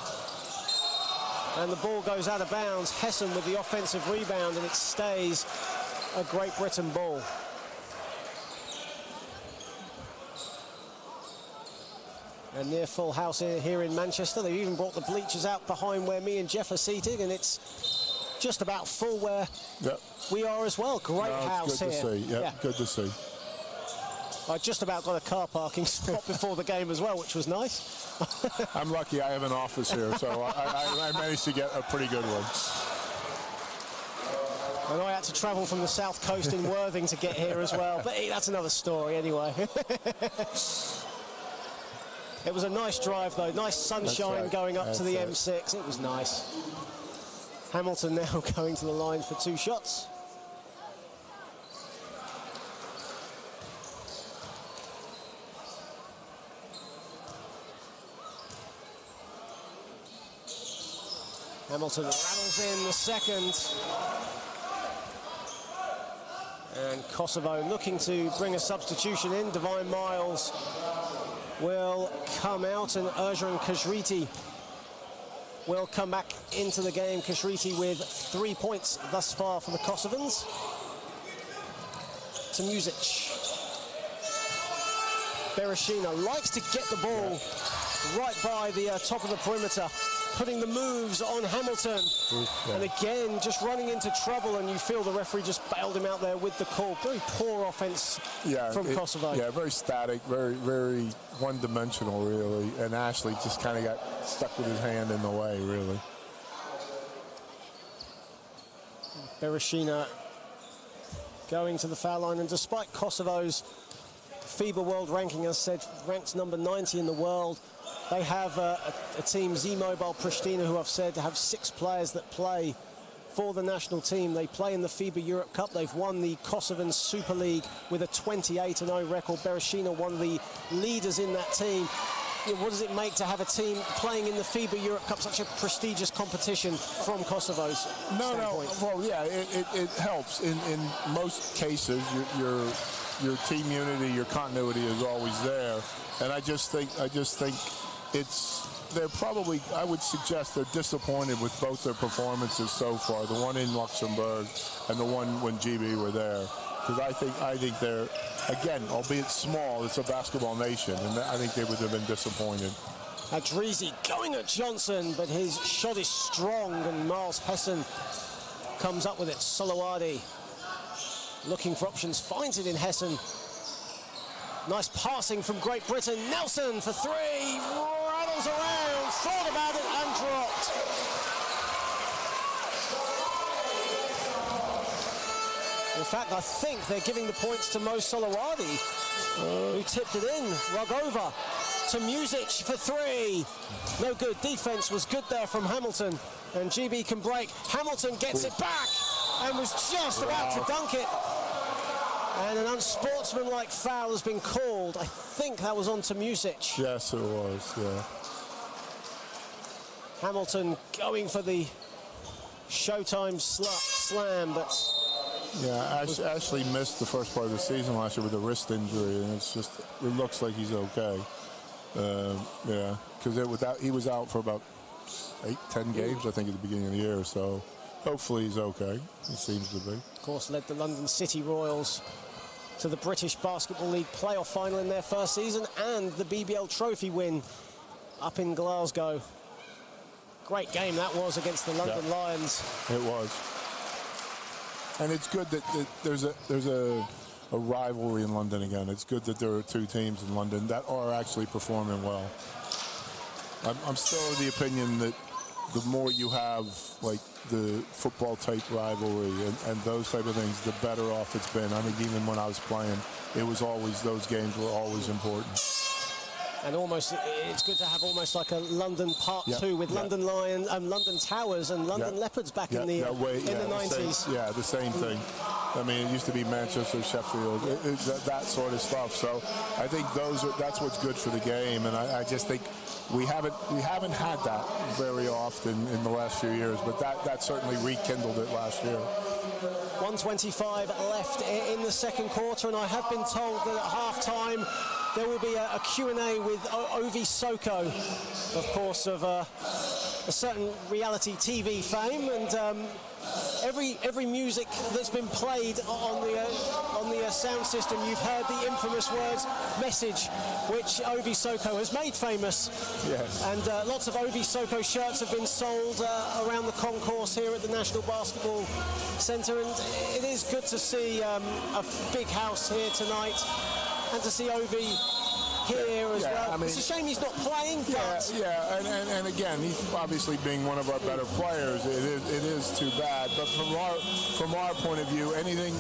And the ball goes out of bounds. Hessen with the offensive rebound, and it stays a Great Britain ball. A near full house here in Manchester. They've even brought the bleachers out behind where me and Jeff are seated, and it's just about full where we are as well. Great house good here. To see. Yeah, good to see. I just about got a car parking spot before the game as well, which was nice. I'm lucky I have an office here, so I managed to get a pretty good one. And I had to travel from the south coast in Worthing to get here as well, but hey, that's another story anyway. It was a nice drive, though. Nice sunshine right. going up That's to the right. M6. It was nice. Hamilton now going to the line for 2 shots. Hamilton rattles in the second. And Kosovo looking to bring a substitution in. Divine Miles will come out, and Erjan Kajriti will come back into the game. Kajriti with 3 points thus far for the Kosovans. To Music. Bereshina likes to get the ball right by the top of the perimeter, putting the moves on Hamilton. And again, just running into trouble, and you feel the referee just bailed him out there with the call. Very poor offense from Kosovo. Yeah, very static, very one-dimensional, really. And Ashley just kind of got stuck with his hand in the way, really. Bereshina going to the foul line, and despite Kosovo's FIBA World Ranking, as said, ranked number 90 in the world, they have a team, Z-Mobile Pristina, who I've said have 6 players that play for the national team. They play in the FIBA Europe Cup. They've won the Kosovan Super League with a 28-0 record. Bereshina, one of the leaders in that team. You know, what does it make to have a team playing in the FIBA Europe Cup, such a prestigious competition, from Kosovo's standpoint? Well, yeah, it helps. In most cases, your team unity, your continuity is always there. And I just think they're probably, I would suggest they're disappointed with both their performances so far, the one in Luxembourg and the one when GB were there. Because I think they're, again, albeit small, it's a basketball nation, and I think they would have been disappointed. Adrizi going at Johnson, but his shot is strong, and Miles Hessen comes up with it. Solowadi looking for options, finds it in Hessen. Nice passing from Great Britain. Nelson for 3, rattles around, thought about it and dropped. In fact, I think they're giving the points to Mo Solowadi, who tipped it in. Rugova to Music for 3. No good. Defense was good there from Hamilton, and GB can break. Hamilton gets it back and was just about to dunk it. And an unsportsmanlike foul has been called. I think that was on to Music. Yes, it was, yeah. Hamilton going for the Showtime slam, but... Yeah, Ashley missed the first part of the season last year with a wrist injury, and it looks like he's okay. Yeah, because he was out for about 8-10 games, I think, at the beginning of the year, so hopefully he's okay. He seems to be. Of course, led the London City Royals to the British Basketball League playoff final in their first season, and the BBL trophy win up in Glasgow. Great game that was against the London Lions. It was. And it's good that there's a rivalry in London again. It's good that there are 2 teams in London that are actually performing well. I'm still of the opinion that the more you have, like, the football-type rivalry and those type of things, the better off it's been. I think even when I was playing, those games were always important. And almost, it's good to have almost like a London Part 2 with London Lions and London Towers and London Leopards back in the 90s. The same thing. I mean, it used to be Manchester, Sheffield, that sort of stuff. So I think that's what's good for the game, and I just think we haven't had that very often in the last few years, but that certainly rekindled it last year. 1:25 left in the second quarter, and I have been told that at halftime there will be a Q&A with Ovi Soko, of course, of a certain reality TV fame, and every music that's been played on the sound system, you've heard the infamous words "message," which Ovi Soko has made famous. Yes. And lots of Ovi Soko shirts have been sold around the concourse here at the National Basketball Centre, and it is good to see a big house here tonight, and to see Ovi here as well. I mean, it's a shame he's not playing, but... And again, he's obviously being one of our better players. It is too bad. But from our point of view, anything,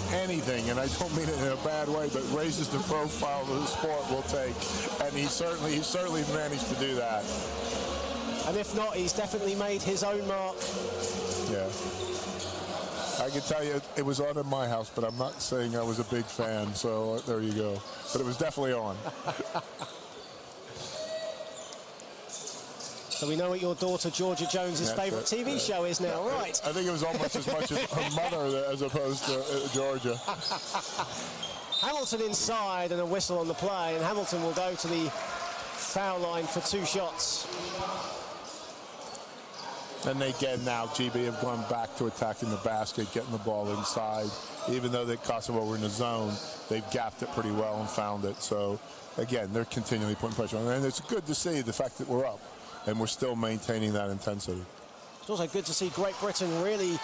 and I don't mean it in a bad way, but raises the profile of the sport we'll take. And he certainly managed to do that. And if not, he's definitely made his own mark. Yeah. I can tell you it was on in my house, but I'm not saying I was a big fan, so there you go. But it was definitely on. So we know what your daughter Georgia Jones's favourite TV show is now, right? I think it was almost as much as her mother as opposed to Georgia. Hamilton inside and a whistle on the play, and Hamilton will go to the foul line for 2 shots. And again, now GB have gone back to attacking the basket, getting the ball inside. Even though the Kosovo were in the zone, they've gapped it pretty well and found it. So, again, they're continually putting pressure on. And it's good to see the fact that we're up and we're still maintaining that intensity. It's also good to see Great Britain really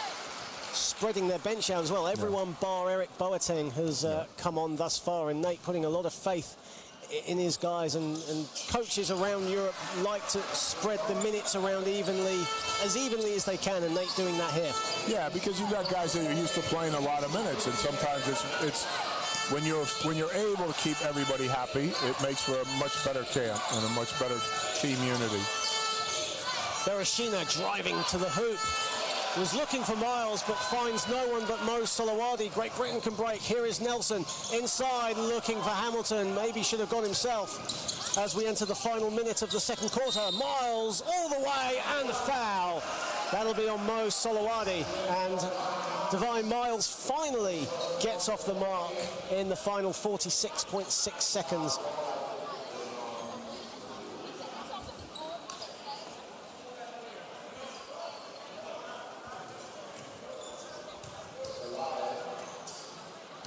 spreading their bench out as well. Everyone bar Eric Boateng has come on thus far, and Nate putting a lot of faith in his guys, and coaches around Europe like to spread the minutes around as evenly as they can, and Nate doing that here. Yeah, because you've got guys that are used to playing a lot of minutes, and sometimes it's when you're able to keep everybody happy, it makes for a much better camp and a much better team unity. Bereshina driving to the hoop. Was looking for Miles, but finds no one but Mo Solowadi. Great Britain can break. Here is Nelson inside, looking for Hamilton. Maybe should have gone himself as we enter the final minute of the second quarter. Miles all the way, and a foul. That'll be on Mo Solowadi. And Divine Miles finally gets off the mark in the final 46.6 seconds.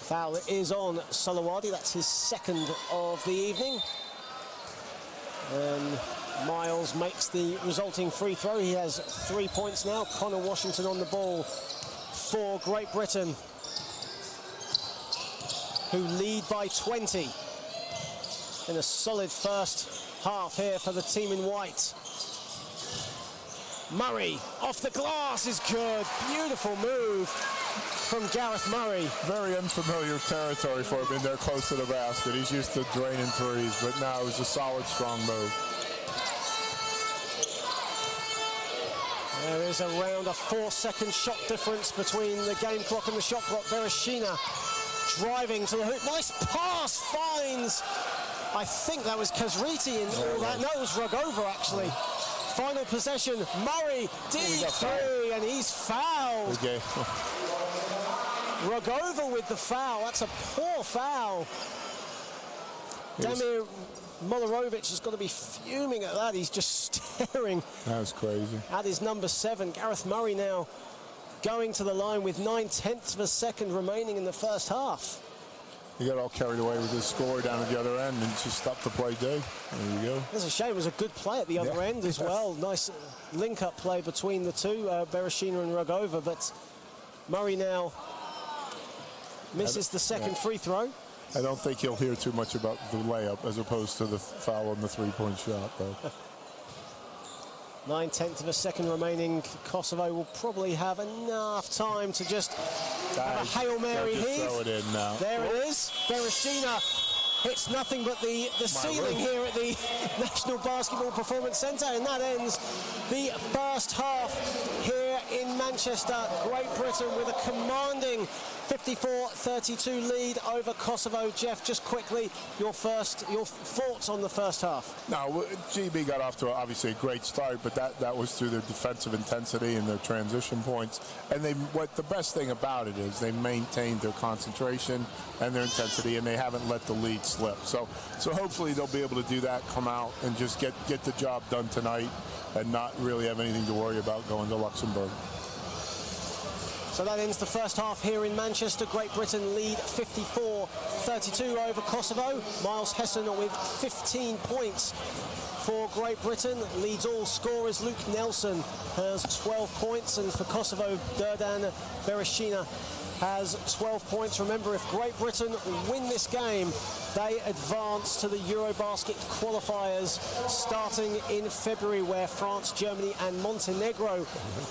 Foul is on Solowadi. That's his second of the evening. And Miles makes the resulting free throw. He has 3 points now. Connor Washington on the ball for Great Britain, who lead by 20 in a solid first half here for the team in white. Murray off the glass is good. Beautiful move from Gareth Murray. Very unfamiliar territory for him in there close to the basket. He's used to draining threes, but now it was a solid, strong move. There is around a 4-second shot difference between the game clock and the shot clock. Bereshina driving to the hoop. Nice pass, finds, I think that was Kazriti in all that. No, it was Rugova actually. Final possession, Murray, deep three, and he's fouled. Okay. Rugova with the foul. That's a poor foul. Damir Molarovic has got to be fuming at that. He's just staring. That was crazy. At his number 7. Gareth Murray now going to the line with 9/10 of a second remaining in the first half. He got all carried away with his score down at the other end and just stopped the play dead. There you go. It's a shame. It was a good play at the other end as well. Nice link-up play between the two, Bereshina and Rugova. But Murray now misses the second free throw. I don't think he'll hear too much about the layup as opposed to the foul on the three-point shot, though. 9/10 of a second remaining. Kosovo will probably have enough time to just have a Hail Mary heave. Throw it in now. There it is. Bereshina hits nothing but the ceiling here at the National Basketball Performance Centre, and that ends the first half here in Manchester. Great Britain with a commanding 54-32 lead over Kosovo. Jeff, just quickly, your thoughts on the first half. No, GB got off to obviously a great start, but that was through their defensive intensity and their transition points. And what the best thing about it is they maintained their concentration and their intensity, and they haven't let the lead slip. So hopefully they'll be able to do that, come out and just get the job done tonight and not really have anything to worry about going to Luxembourg. So that ends the first half here in Manchester. Great Britain lead 54-32 over Kosovo. Miles Hessen with 15 points for Great Britain. Leads all scorers. Luke Nelson has 12 points. And for Kosovo, Durdan Bereshina has 12 points. Remember, if Great Britain win this game, they advance to the EuroBasket qualifiers starting in February, where France, Germany and Montenegro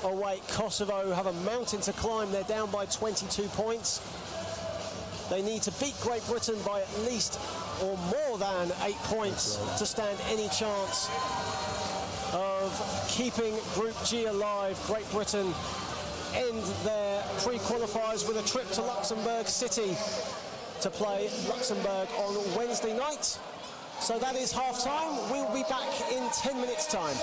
await. Kosovo have a mountain to climb. They're down by 22 points. They need to beat Great Britain by at least or more than 8 points to stand any chance of keeping Group G alive. Great Britain end their pre-qualifiers with a trip to Luxembourg City to play Luxembourg on Wednesday night. So that is half-time. We'll be back in 10 minutes' time.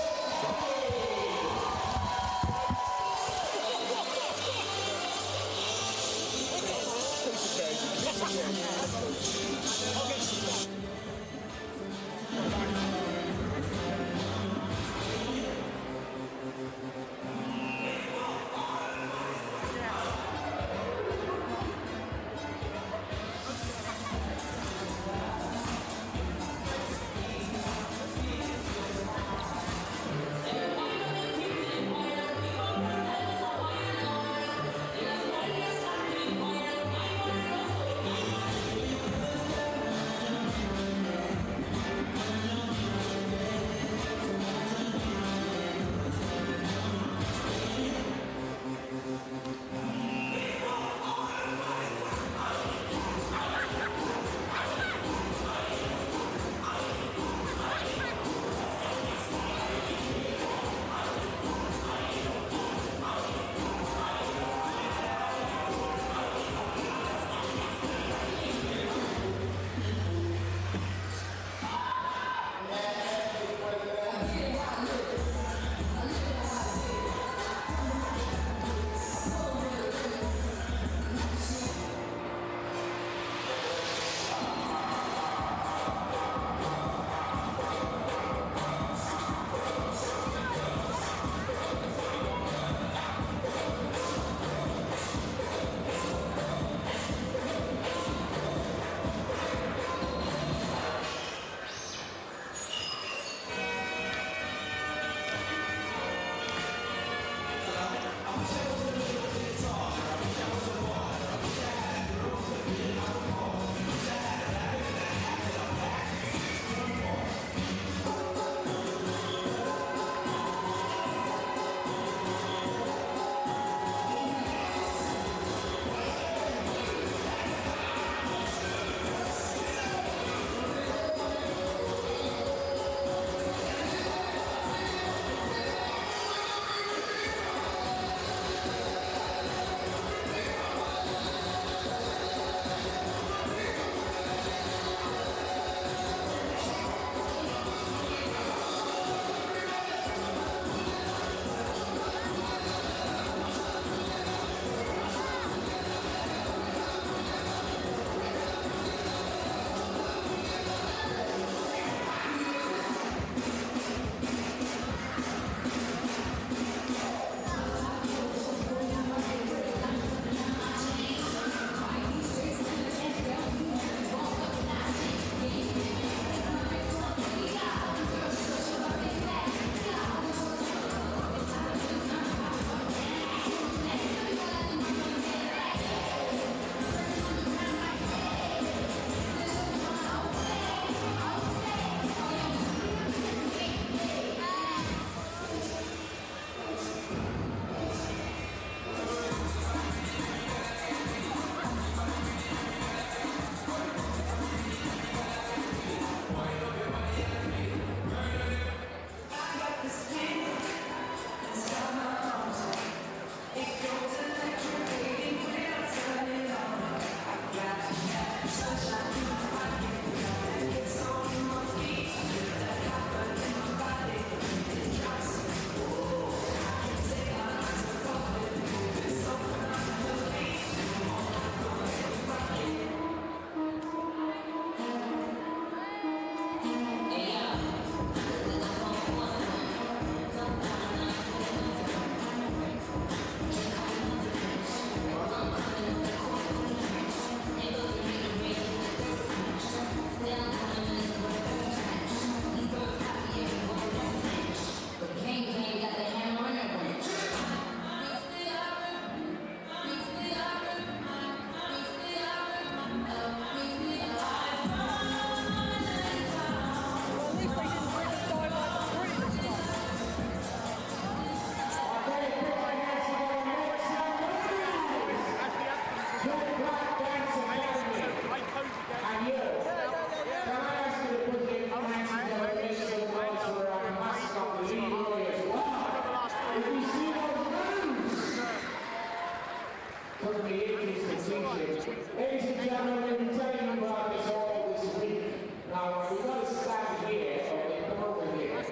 is teaching. Ladies and gentlemen, we've been telling you about this all this week. Now, we've got to stand here, okay, come over here.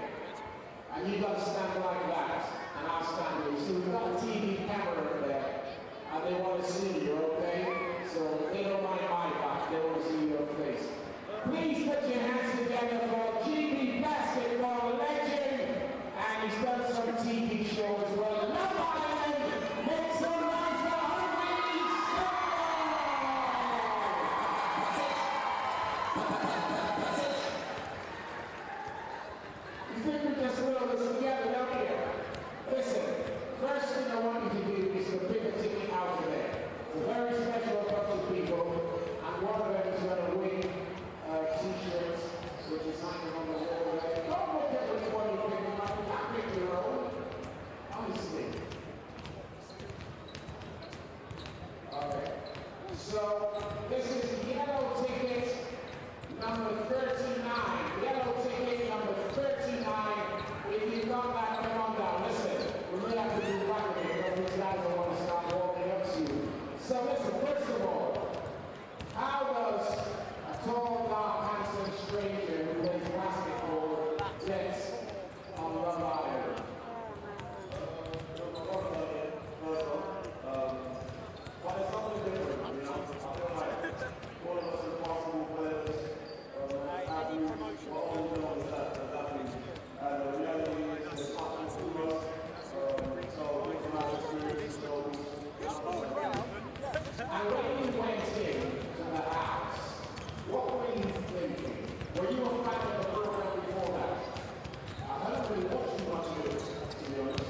And you've got to stand like that, and I'll stand here. So we've got a TV camera there, and they want to see you, okay? So they don't mind my back, they want to see your face. Please put your hands together for GB basketball legend, and he's done some TV show as well. Love Island, make some noise for Hungry You think we just will this together, don't you? Listen, first thing I want you to do is to pick a ticket out of there. It's a very special bunch of people, and one of them is going to win t-shirts, which is hanging on the wall there. Don't look at which one you're picking up, you can't pick your own. Honestly. Alright. So, this is yellow ticket number 39. Yellow ticket number 39. If you've got that, come on down. Listen, we may have to do that because these guys don't want to start walking up to you. So listen, first of all, how does a tall, dark, handsome stranger who plays basketball get on Love Island? Well, it's something different, you know. I feel like one of us impossible players have you what all we know is that and the reality is it's happening to us. So it's a matter of experience, so and when you went into the house, what were you thinking? Were you a fan of the program before that? I haven't really watched too much of it, to be honest.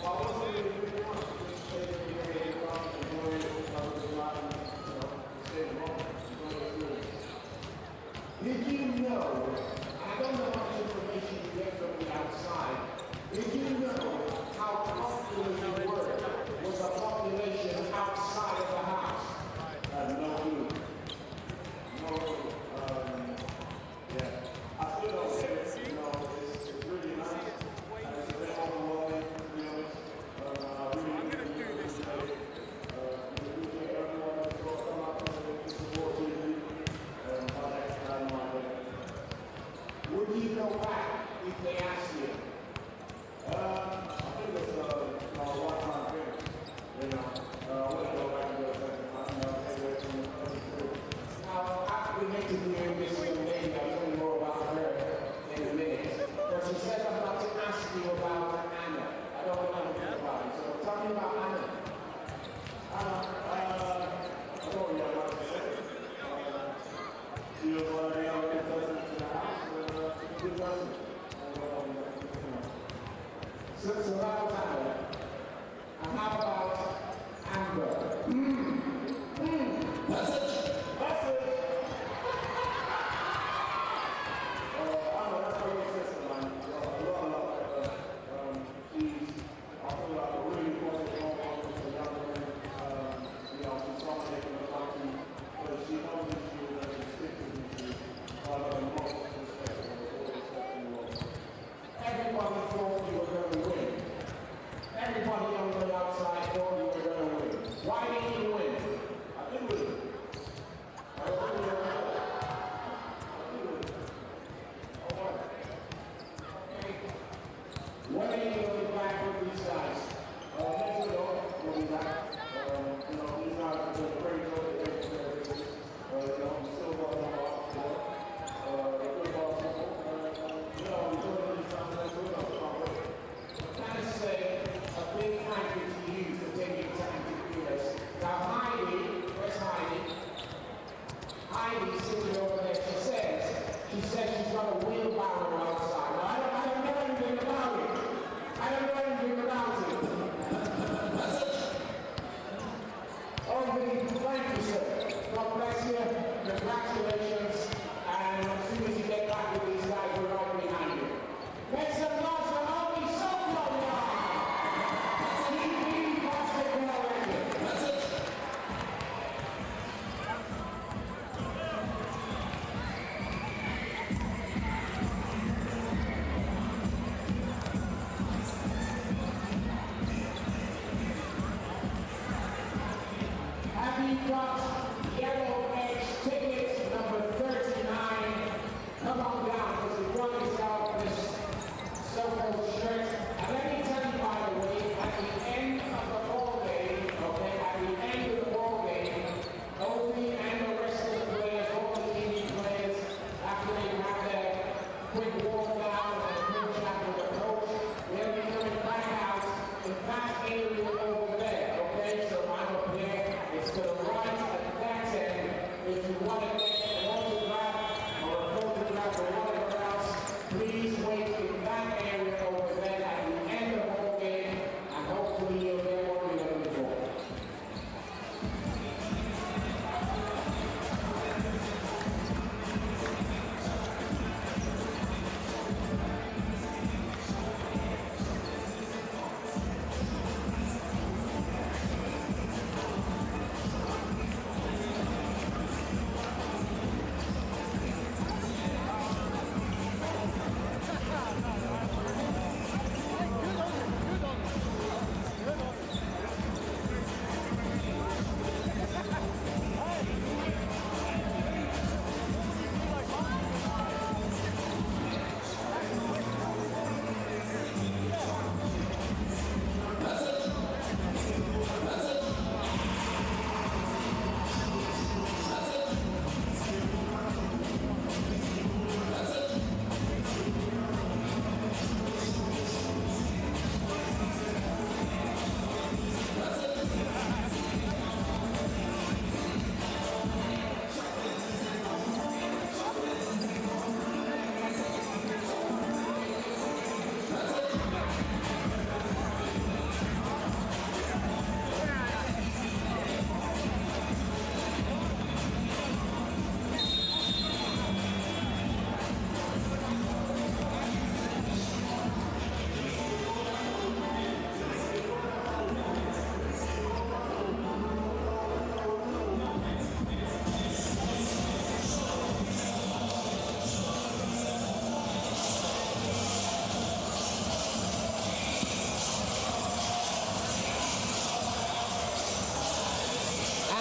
I wasn't really much. Just staying here, enjoying it, stay home, Did you know, I don't know how much information you get from the outside, did you know how popular you were with the population outside of the house? No clue. No clue. Yeah. I still don't get it. You know, it's really nice. And it's a bit overwhelming, to be honest. I really appreciate it. We appreciate everyone that's going to come out and support you. Would you go back if they asked you? I think it's a one-time thing. You know, I wouldn't go back and do it a second time. Now, after we interviewed this young lady, I'll tell you more about her in a minute. But she said I'm about to ask you about Anna. I don't know anything about it. So tell me about Anna. Anna, I don't really know what to say. She was one of the young contestants in the house. So that was Anna. And how about Amber? That's it. That's it. Amber, that's very consistent, man. A lot of her. She's, I feel like, a really important role model for young women. You know, she's dominating the country, but she knows that she will stick to these most respectful. Everybody thought you were going to win. Everybody on the outside thought you were going to win. Why didn't you win? I didn't win. I didn't win. When are you going to be back with these guys? Next week, we'll be back. You know, these guys are doing a great job at their service. You know, we still got them off. Good basketball. You know, we're doing these times next week. Can I say a big thank you to you for taking time to do this. Now, Heidi, where's Heidi? Heidi sitting over there, she says she's got a wheelbarrow outside. Now, I don't know anything about it. I don't know anything about it. Oh, Vinny, thank you, sir. God bless you. Congratulations. And as soon as you get back with these guys, we're right behind you. Make some noise for Homie Softball guy. TV basketball legend. That's it.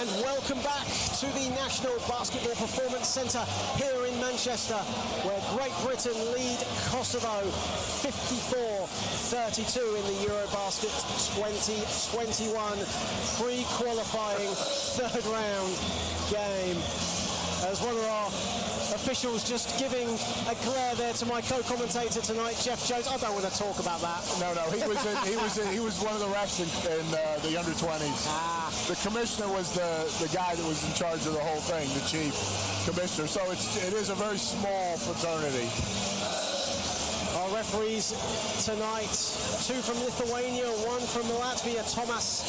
And welcome back to the National Basketball Performance Centre here in Manchester, where Great Britain lead Kosovo 54-32 in the EuroBasket 2021 pre-qualifying third round game. As one of our officials just giving a glare there to my co-commentator tonight, Jeff Jones. I don't want to talk about that. No, he was one of the refs in the under 20s. The commissioner was the guy that was in charge of the whole thing, the chief commissioner. So it is a very small fraternity. Our referees tonight, 2 from Lithuania, 1 from Latvia, Tomas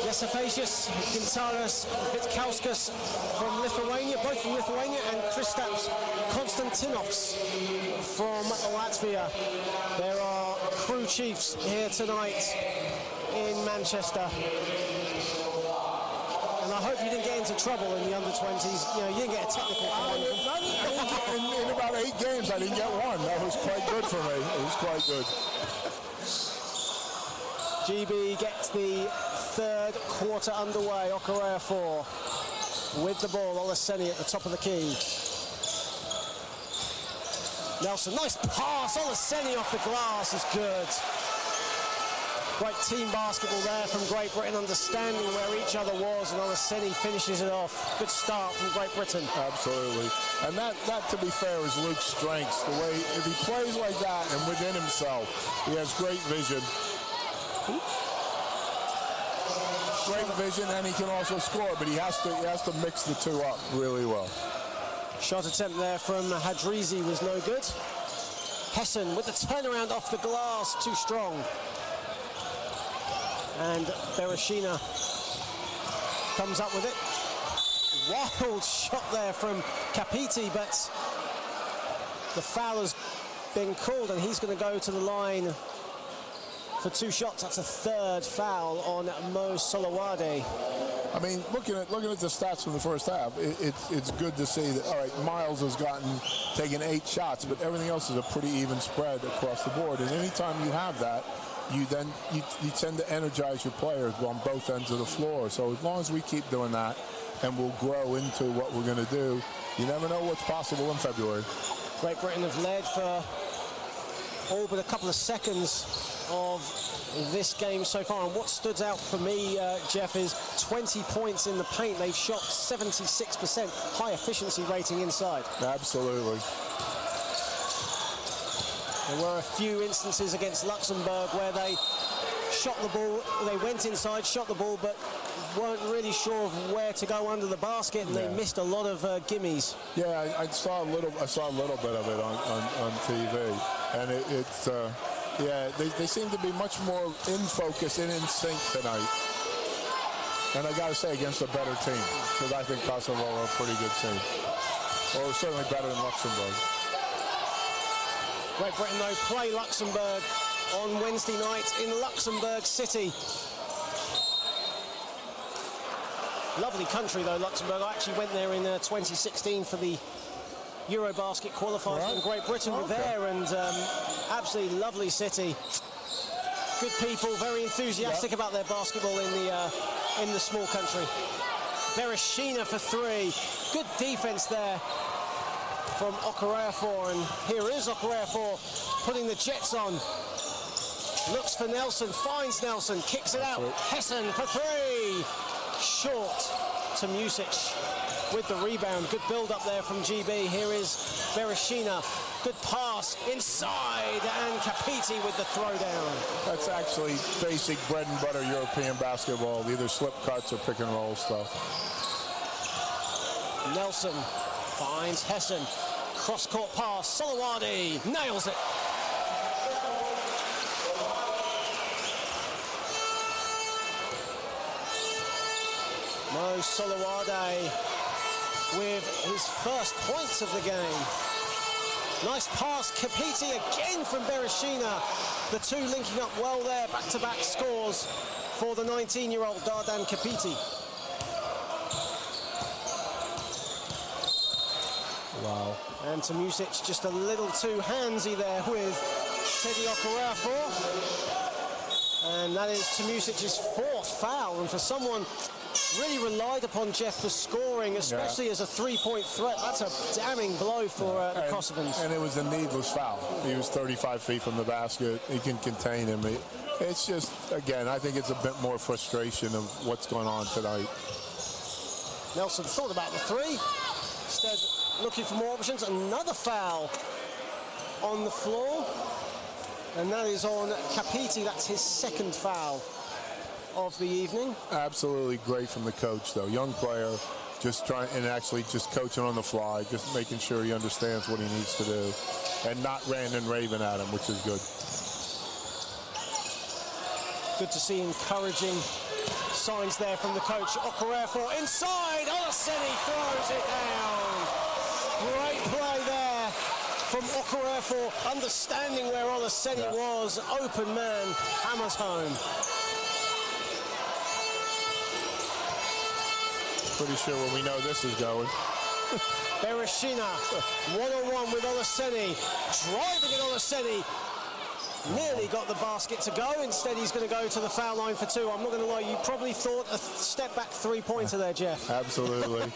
Jasafasius, Gintaras Vitkauskas from Lithuania, both from Lithuania, and Kristaps Konstantinovs from Latvia. There are crew chiefs here tonight in Manchester. And I hope you didn't get into trouble in the under-20s. You know, you didn't get a technical from one of them. In about 8 games, I didn't get one. That was quite good for me. It was quite good. GB gets the third quarter underway. Okorea 4 with the ball. Olaseni at the top of the key. Nelson, nice pass. Olaseni off the glass is good. Great team basketball there from Great Britain, understanding where each other was, and Olaseni finishes it off. Good start from Great Britain. Absolutely. And that, to be fair, is Luke's strengths. The way, if he plays like that and within himself, he has great vision. Great vision, and he can also score, but he has to mix the two up really well. Shot attempt there from Hadrizi was no good. Hessen with the turnaround off the glass, too strong. And Bereshina comes up with it. Wild shot there from Capiti, but the foul has been called, and he's going to go to the line for 2 shots. That's a third foul on Mo Solowade. I mean, looking at the stats from the first half, it's good to see that, all right, Miles has taken 8 shots, but everything else is a pretty even spread across the board. And anytime you have that, you tend to energize your players on both ends of the floor. So as long as we keep doing that, and we'll grow into what we're going to do, you never know what's possible in February. Great Britain have led for all but a couple of seconds of this game so far, and what stood out for me, Jeff, is 20 points in the paint. They've shot 76%, high efficiency rating inside. Absolutely. There were a few instances against Luxembourg where they shot the ball, they went inside, shot the ball, but weren't really sure of where to go under the basket, and they missed a lot of gimmies. Yeah, I saw a little bit of it on TV, and they seem to be much more in focus and in sync tonight. And I got to say, against a better team, because I think Kosovo are a pretty good team, or certainly better than Luxembourg. Great Britain, though, play Luxembourg on Wednesday night in Luxembourg City. Lovely country, though, Luxembourg. I actually went there in 2016 for the EuroBasket qualifiers, and Great Britain were there, and absolutely lovely city. Good people, very enthusiastic about their basketball in the small country. Bereshina for 3. Good defense there from Okorea 4, and here is Okorea 4 putting the Jets on. Looks for Nelson, finds Nelson, kicks it out. Hessen for 3. Short to Music with the rebound. Good build up there from GB. Here is Bereshina. Good pass inside, and Capiti with the throwdown. That's actually basic bread and butter European basketball, either slip cuts or pick and roll stuff. Nelson finds Hessen. Cross-court pass. Solowade nails it. Mo Solowade with his first points of the game. Nice pass. Capiti again from Bereshina. The two linking up well there. Back-to-back scores for the 19-year-old Dardan Capiti. Wow. And to Music, just a little too handsy there with Teddy Okorafor. And that is to Music's 4th foul. And for someone really relied upon Jeff for scoring, especially as a three-point threat. That's a damning blow for the Kosovans. And it was a needless foul. He was 35 feet from the basket. He can contain him. It's just, again, I think it's a bit more frustration of what's going on tonight. Nelson thought about the three. Instead, looking for more options. Another foul on the floor. And that is on Capiti. That's his second foul of the evening. Absolutely great from the coach, though. Young player, just trying and actually just coaching on the fly, just making sure he understands what he needs to do, and not ranting and raving at him, which is good. Good to see encouraging signs there from the coach. Okorafor inside. Olaseni throws it down. Great play there from Okorafor, understanding where Olaseni was. Open man, hammers home. Pretty sure when we know this is going. Bereshina, one-on-one with Olaseni. Driving at Olaseni. Nearly got the basket to go. Instead, he's going to go to the foul line for two. I'm not going to lie, you probably thought a step-back three-pointer there, Jeff. Absolutely.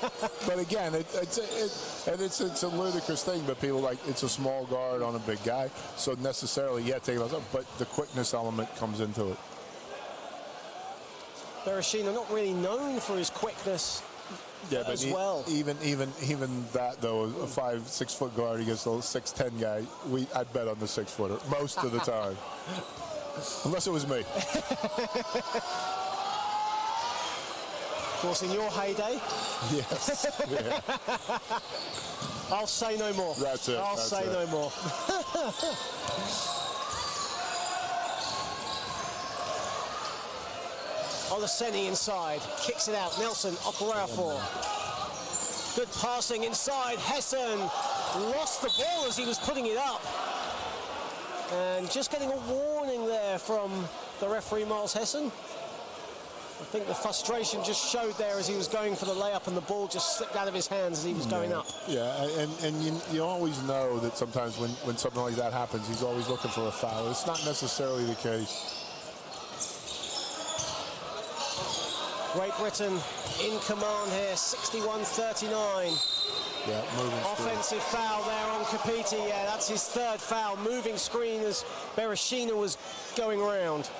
But again, it's a ludicrous thing, but people like, it's a small guard on a big guy, so necessarily, take it off, but the quickness element comes into it. Bereshina not really known for his quickness. Yeah, but well. Even that though, a 5'6" foot guard against a 6'10" guy, I'd bet on the 6-footer most of the time, unless it was me. Of course, in your heyday. Yes. Yeah. I'll say no more. That's it. I'll say no more. Olaseni inside, kicks it out. Nelson, Okorafor. Good passing inside. Hessen lost the ball as he was putting it up. And just getting a warning there from the referee, Miles Hessen. I think the frustration just showed there as he was going for the layup, and the ball just slipped out of his hands as he was going up. Yeah, and you always know that sometimes when something like that happens, he's always looking for a foul. It's not necessarily the case. Great Britain in command here, 61-39. Yeah, moving offensive foul there on Capiti. Yeah, that's his third foul. Moving screen as Bereshina was going around.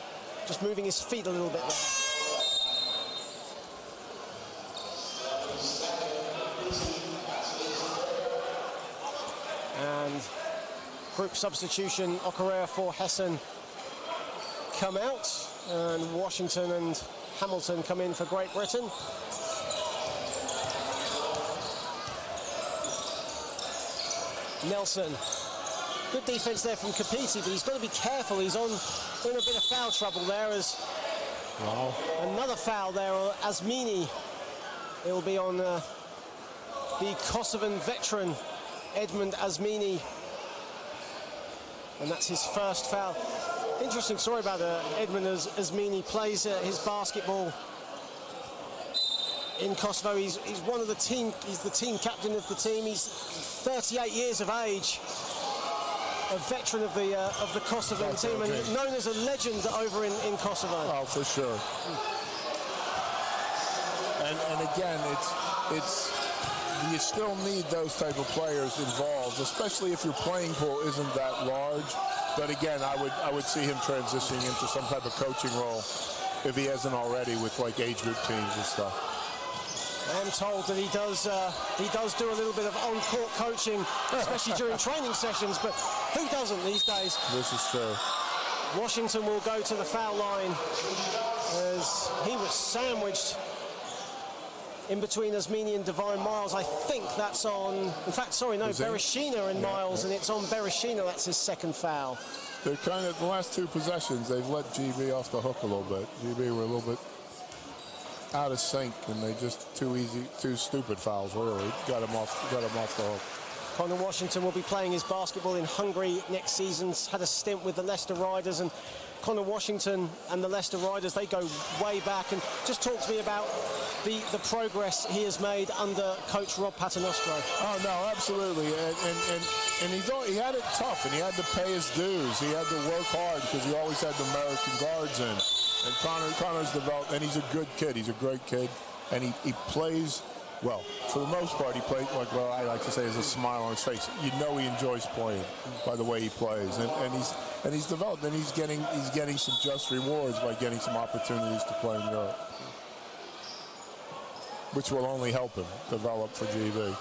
Just moving his feet a little bit there. And group substitution, Okorafor, Hessen come out, and Washington and Hamilton come in for Great Britain. Nelson. Good defense there from Capiti, but he's got to be careful. He's in a bit of foul trouble there as another foul there. Asmini. It will be on the Kosovan veteran, Edmund Asmini. And that's his first foul. Interesting story about Edmund Asmini. Plays his basketball in Kosovo. He's one of the team. He's the team captain of the team. He's 38 years of age, a veteran of the Kosovan team, and known as a legend over in Kosovo. Oh, for sure. And again, it's you still need those type of players involved, especially if your playing pool isn't that large. But again, I would see him transitioning into some type of coaching role if he hasn't already with like age group teams and stuff. I'm told that he does do a little bit of on-court coaching, especially during training sessions. But who doesn't these days? This is true. Washington will go to the foul line as he was sandwiched in between Asmini and Divine Miles. I think that's on, in fact, sorry, no, Bereshina and Miles, and it's on Bereshina. That's his second foul. They're kind of, the last two possessions, they've let GB off the hook a little bit. GB were a little bit out of sync, and they just two stupid fouls, really. Got him off the hook. Connor Washington will be playing his basketball in Hungary next season. He's had a stint with the Leicester Riders, and Connor Washington and the Leicester Riders, they go way back. And just talk to me about the progress he has made under coach Rob Paternostro. Oh no, absolutely, and he had it tough, and he had to pay his dues. He had to work hard because he always had the American guards in. And Connor's developed, and he's a good kid. He's a great kid. and he plays well. For the most part, he plays like what I like to say is a smile on his face. You know he enjoys playing by the way he plays, and he's developed, and he's getting some just rewards by getting some opportunities to play in Europe, which will only help him develop for GB.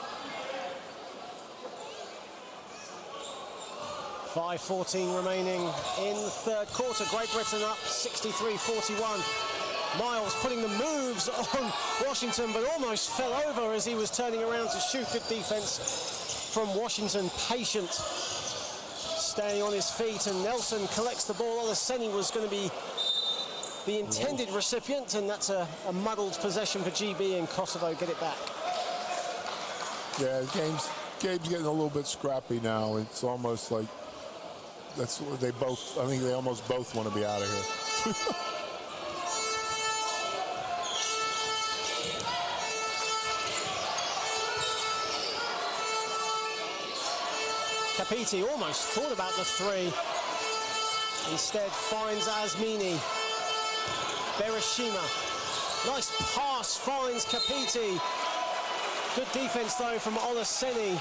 5:14 remaining in the third quarter. Great Britain up 63-41. Miles putting the moves on Washington, but almost fell over as he was turning around to shoot. Good defense from Washington. Patient, staying on his feet, and Nelson collects the ball. Olaseni was going to be the intended recipient, and that's a muddled possession for GB, and Kosovo get it back. Yeah, game's getting a little bit scrappy now. It's almost like that's what they both. I think they almost both want to be out of here. Capiti almost thought about the three. Instead finds Asmini. Bereshima. Nice pass, finds Capiti. Good defense though from Olaseni.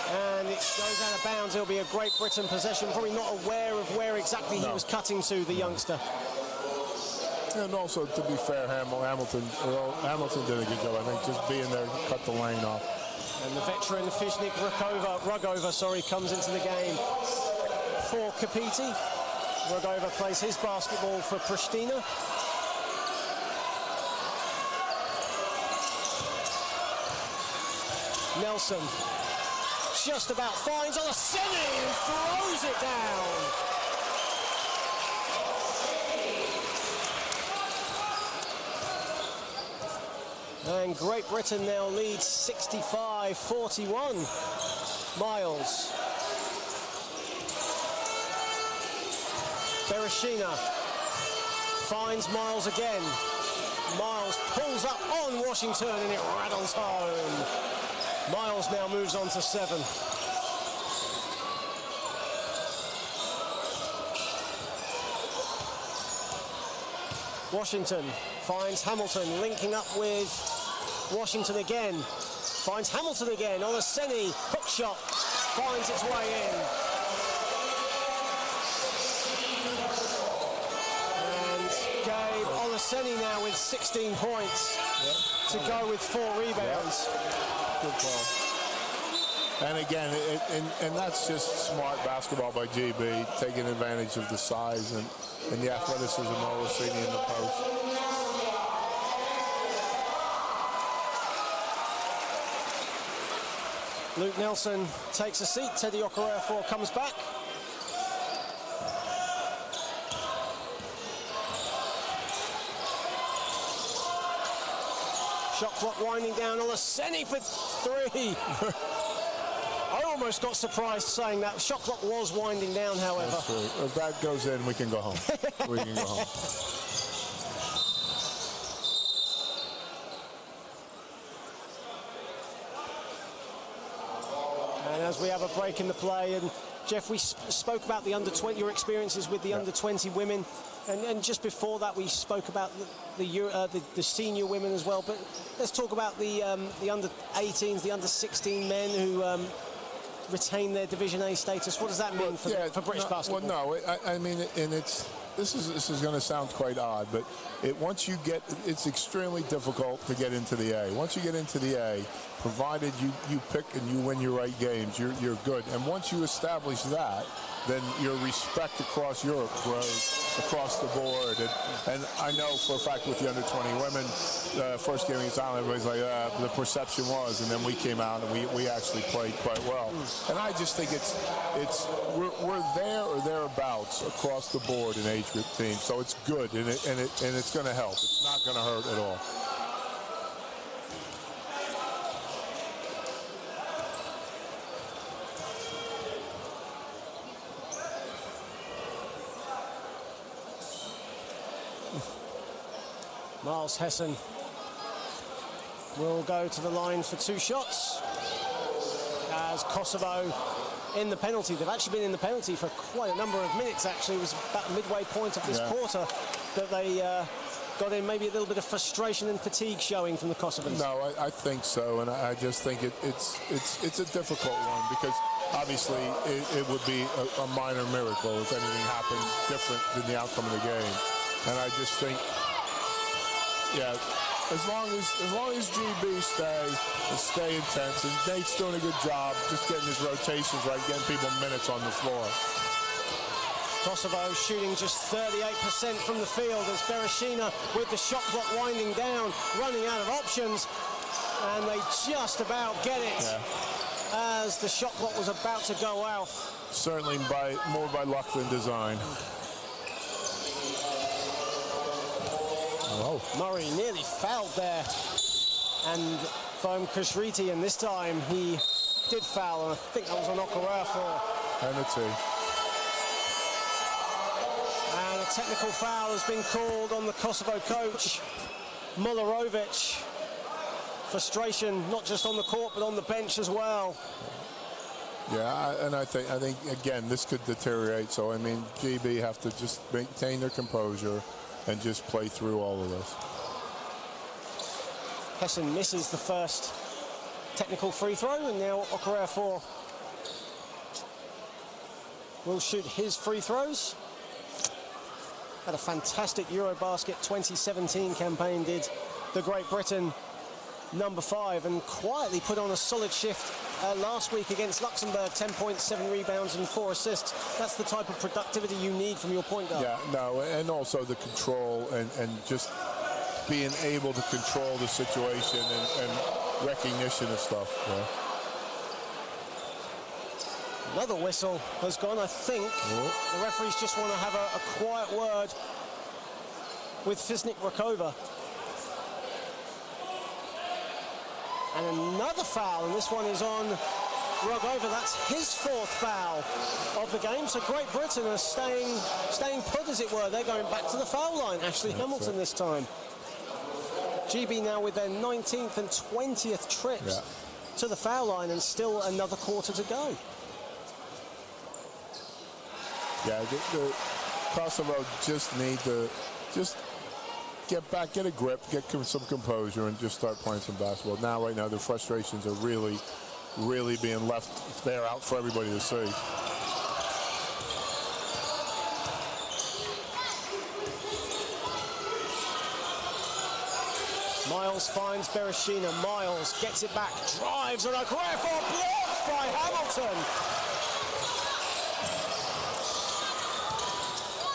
And it goes out of bounds. It'll be a Great Britain possession. Probably not aware of where exactly he was cutting to, the youngster. And also, to be fair, Hamilton did a good job, I think, just being there, cut the lane off. And the veteran Fiznik Rugova comes into the game for Capiti. Rugova plays his basketball for Pristina. Nelson just about finds Olaseni, who throws it down. And Great Britain now leads 65-41. Miles. Bereshina finds Miles again. Miles pulls up on Washington and it rattles home. Miles now moves on to 7. Washington finds Hamilton, linking up with Washington again. Finds Hamilton again. Olaseni, hook shot, finds its way in. And Gabe Olaseni now with 16 points to go with 4 rebounds. Good ball. And again, and that's just smart basketball by GB, taking advantage of the size and the athleticism of Olaseni in the post. Luke Nelson takes a seat. Teddy Okorafor comes back. Shot clock winding down. Olaseni for 3. I almost got surprised saying that. Shot clock was winding down, however. That's true. If that goes in, we can go home. We can go home. And as we have a break in the play, and Jeff, we spoke about the under-20, your experiences with the under-20 women, and just before that we spoke about the senior women as well. But let's talk about the under-18s, the under-16 men who retain their Division A status. What does that mean for British basketball? Well, no, I mean, and this is going to sound quite odd, but it's extremely difficult to get into the A. Once you get into the A, provided you pick and you win your right games, you're good. And once you establish that, then your respect across Europe grows across the board. And I know for a fact with the under-20 women, first game against Ireland, everybody's like, the perception was, and then we came out and we actually played quite well. And I just think we're there or thereabouts across the board in age group teams, so it's good and it's going to help. It's not going to hurt at all. Miles Hessen will go to the line for 2 shots as Kosovo in the penalty. They've actually been in the penalty for quite a number of minutes, actually. It was about the midway point of this quarter that they got in maybe a little bit of frustration and fatigue showing from the Kosovans? No, I think so, and I just think it's a difficult one because obviously it would be a minor miracle if anything happened different than the outcome of the game. And I just think, yeah, as long as GB stay intense, and Nate's doing a good job just getting his rotations right, getting people minutes on the floor. Kosovo shooting just 38% from the field as Bereshina with the shot clock winding down, running out of options, and they just about get it as the shot clock was about to go out. Certainly more by luck than design. Oh. Murray nearly fouled there, and from Kushriti, and this time he did foul, and I think that was on Okorafor. Penalty. And a technical foul has been called on the Kosovo coach, Mularovic. Frustration not just on the court but on the bench as well. Yeah, and I think again this could deteriorate. So I mean, GB have to just maintain their composure and just play through all of this. Hessen misses the first technical free throw, and now Okorafor will shoot his free throws. Had a fantastic EuroBasket 2017 campaign, did the Great Britain number 5, and quietly put on a solid shift last week against Luxembourg. 10 points, 7 rebounds and 4 assists. That's the type of productivity you need from your point guard. Yeah, no, and also the control and just being able to control the situation and recognition of stuff. Yeah. Another whistle has gone, I think. The referees just want to have a quiet word with Fisnik Rakova. And another foul, and this one is on Rogova. That's his 4th foul of the game. So Great Britain are staying put, as it were. They're going back to the foul line. Ashley Hamilton this time. GB now with their 19th and 20th trips to the foul line, and still another quarter to go. Yeah, the Kosovo just need to get back, get a grip, get some composure, and just start playing some basketball. Now, right now, the frustrations are really, really being left there out for everybody to see. Miles finds Bereshina. Miles gets it back, drives, and Okorafor blocked by Hamilton.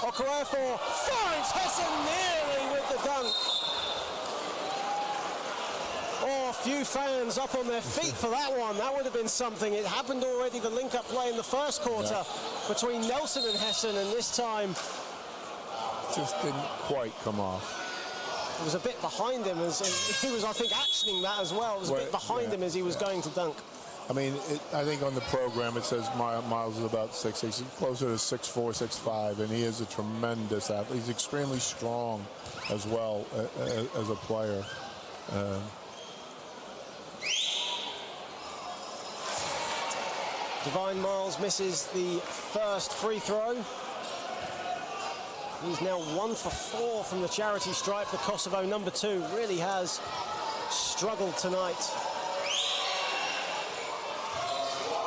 Okorafor finds Hessen nearly with the dunk. Oh, a few fans up on their feet for that one. That would have been something. It happened already, the link-up play in the first quarter between Nelson and Hessen, and this time just didn't quite come off. It was a bit behind him as he was, I think, actioning that as well. It was a bit behind him as he was going to dunk. I mean, I think on the program it says Miles is about 6'6", he's closer to 6'4", 6'5", and he is a tremendous athlete. He's extremely strong as well as a player. Divine Miles misses the first free throw. He's now 1 for 4 from the charity stripe. The Kosovo number 2 really has struggled tonight.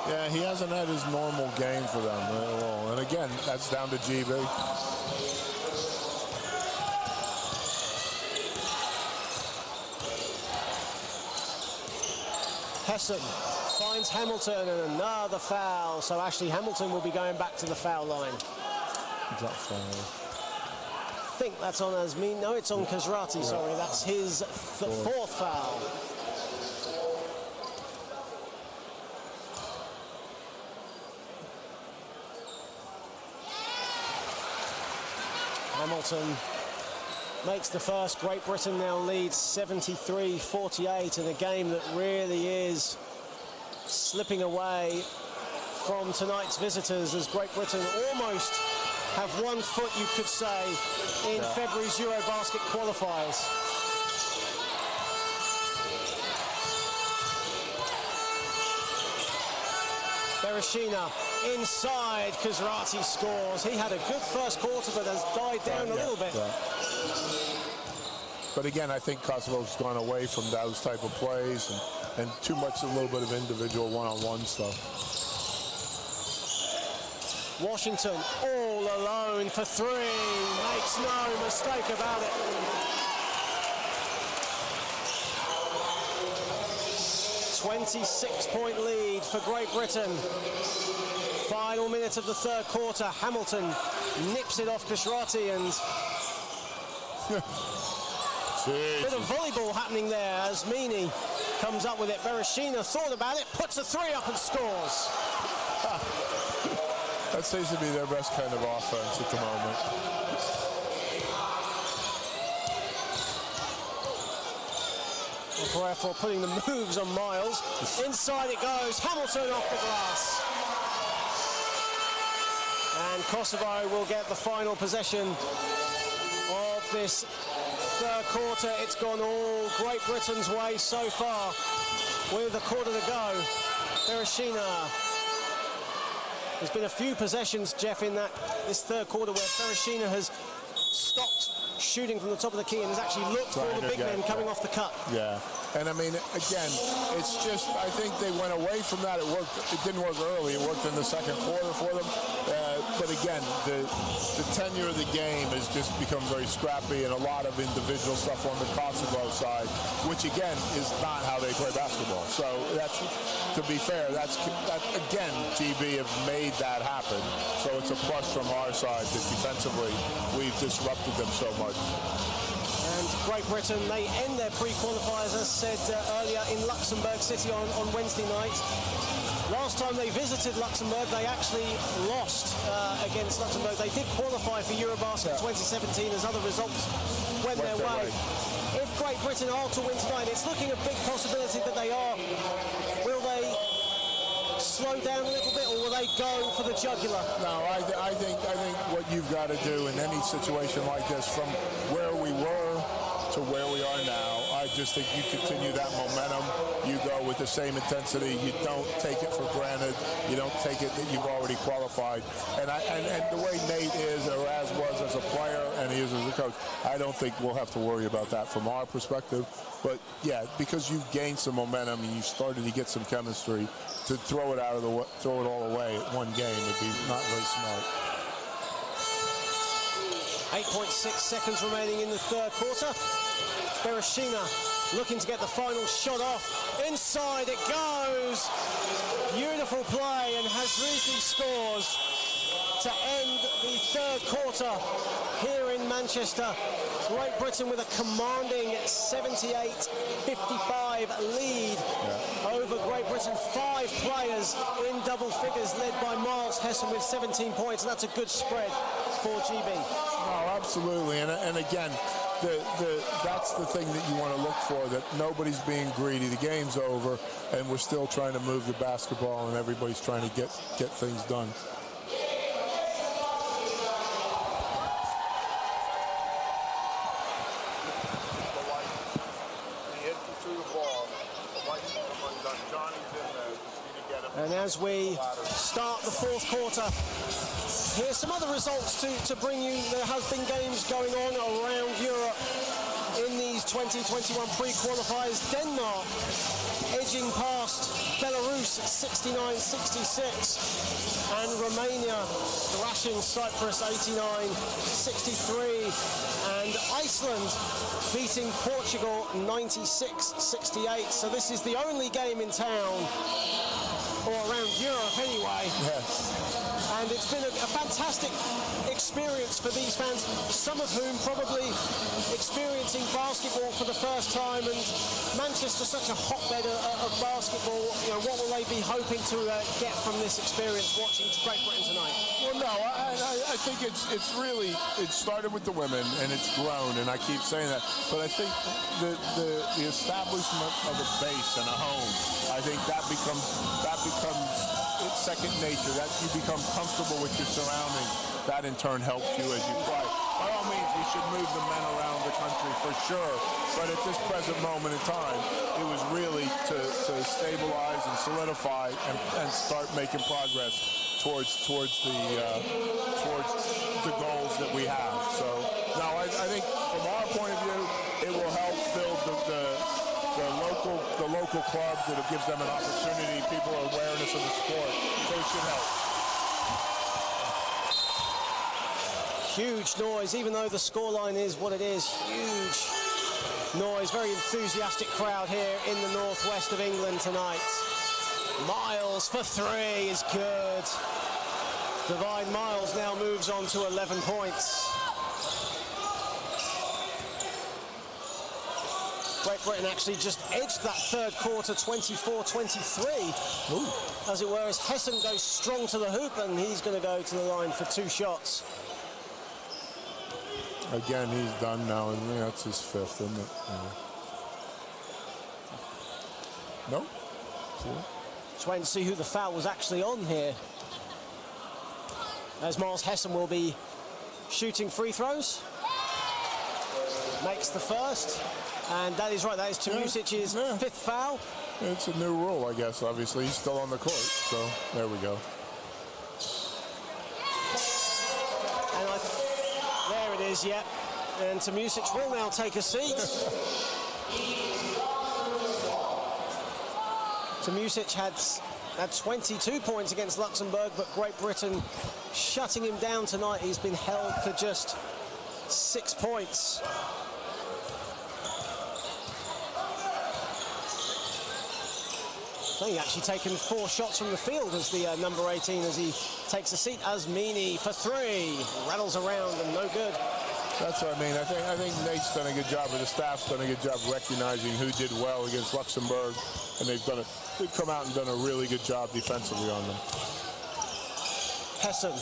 Yeah, he hasn't had his normal game for them at all. And again, that's down to GB. Hessen finds Hamilton, and another foul. So Ashley Hamilton will be going back to the foul line. Is that foul? I think that's on Azmin. No, it's on Kushrati, sorry. That's his 4th foul. Hamilton makes the first. Great Britain now leads 73-48 in a game that really is slipping away from tonight's visitors, as Great Britain almost have 1 foot, you could say, in February's EuroBasket qualifiers. Bereshina inside. Kushrati scores. He had a good first quarter, but has died down a little bit. But again, I think Kosovo's gone away from those type of plays and too much a little bit of individual one-on-one stuff. Washington all alone for three. Makes no mistake about it. .26-point lead for Great Britain. Final minute of the third quarter. Hamilton nips it off Kashrati and a bit of volleyball happening there as Meany comes up with it. Bereshina thought about it, puts a three up and scores. That seems to be their best kind of offense at the moment. Therefore putting the moves on Miles. Inside it goes. Hamilton off the glass. And Kosovo will get the final possession of this third quarter. It's gone all Great Britain's way so far with a quarter to go. Bereshina. There's been a few possessions, Jeff, in this third quarter where Bereshina has stopped shooting from the top of the key and has actually looked for the big men coming off the cut. Yeah, and I mean, again, it's just, I think they went away from that. It worked. It didn't work early. It worked in the second quarter for them. But again, the tenure of the game has just become very scrappy and a lot of individual stuff on the Kosovo side, which again is not how they play basketball. So that's, to be fair, that again, GB have made that happen. So it's a plus from our side that defensively we've disrupted them so much. And Great Britain, they end their pre-qualifiers, as said earlier, in Luxembourg City on Wednesday night. Last time they visited Luxembourg, they actually lost against Luxembourg. They did qualify for EuroBasket 2017 as other results went their way. If Great Britain are to win tonight, it's looking a big possibility that they are. Will they slow down a little bit, or will they go for the jugular? No, I think what you've got to do in any situation like this, from where we were to where we are now, I just think you continue that momentum. You go with the same intensity. You don't take it for granted. You don't take it that you've already qualified. And the way Nate is, or as was as a player, and he is as a coach, I don't think we'll have to worry about that from our perspective. But yeah, because you've gained some momentum and you started to get some chemistry, to throw it all away at one game would be not very smart. 8.6 seconds remaining in the third quarter. Bereshina looking to get the final shot off. Inside it goes. Beautiful play, and Hazrizi scores to end the third quarter here in Manchester. Great Britain with a commanding 78-55 lead over Great Britain. 5 players in double figures, led by Miles Hessen with 17 points, and that's a good spread for GB. Oh, absolutely, and again, that's the thing that you want to look for, that nobody's being greedy. The game's over, and we're still trying to move the basketball, and everybody's trying to get things done. And as we start the fourth quarter, here's some other results to bring you. There has been games going on around Europe in these 2021 pre-qualifiers. Denmark edging past Belarus 69-66, and Romania thrashing Cyprus 89-63, and Iceland beating Portugal 96-68. So this is the only game in town, or around Europe anyway. Yes. And it's been a fantastic experience for these fans, some of whom probably experiencing basketball for the first time. And Manchester's such a hotbed of basketball. You know, what will they be hoping to get from this experience watching Great Britain tonight? Well, no, I think it started with the women, and it's grown, and I keep saying that. But I think the establishment of a base and a home, I think that becomes it's second nature. That you become comfortable with your surroundings. That in turn helps you as you play. By all means, we should move the men around the country for sure. But at this present moment in time, it was really to stabilize and solidify and start making progress towards the goals that we have. So, no, I think from our point of view, it will help build the local clubs. That it gives them an opportunity, people awareness of the sport, so it should help. Huge noise, even though the scoreline is what it is. Huge noise, very enthusiastic crowd here in the northwest of England tonight. Miles for three is good. Divine Miles now moves on to 11 points. Great Britain actually just edged that third quarter 24-23, as it were, as Hessen goes strong to the hoop, and he's going to go to the line for 2 shots. Again, he's done now, and that's his 5th, isn't it? No? Just wait and see who the foul was actually on here, as Miles Hessen will be shooting free throws. Makes the first, and that is right, that is Timusic's 5th foul. It's a new rule, I guess, obviously. He's still on the court, so there we go. And there it is, yeah. And Timusic will now take a seat. Timusic had 22 points against Luxembourg, but Great Britain shutting him down tonight. He's been held to just 6 points. He's actually taken 4 shots from the field as the number 18 as he takes a seat. Asmini for 3, rattles around and no good. That's what I mean. I think Nate's done a good job, or the staff's done a good job recognizing who did well against Luxembourg, and they've come out and done a really good job defensively on them. Hessen,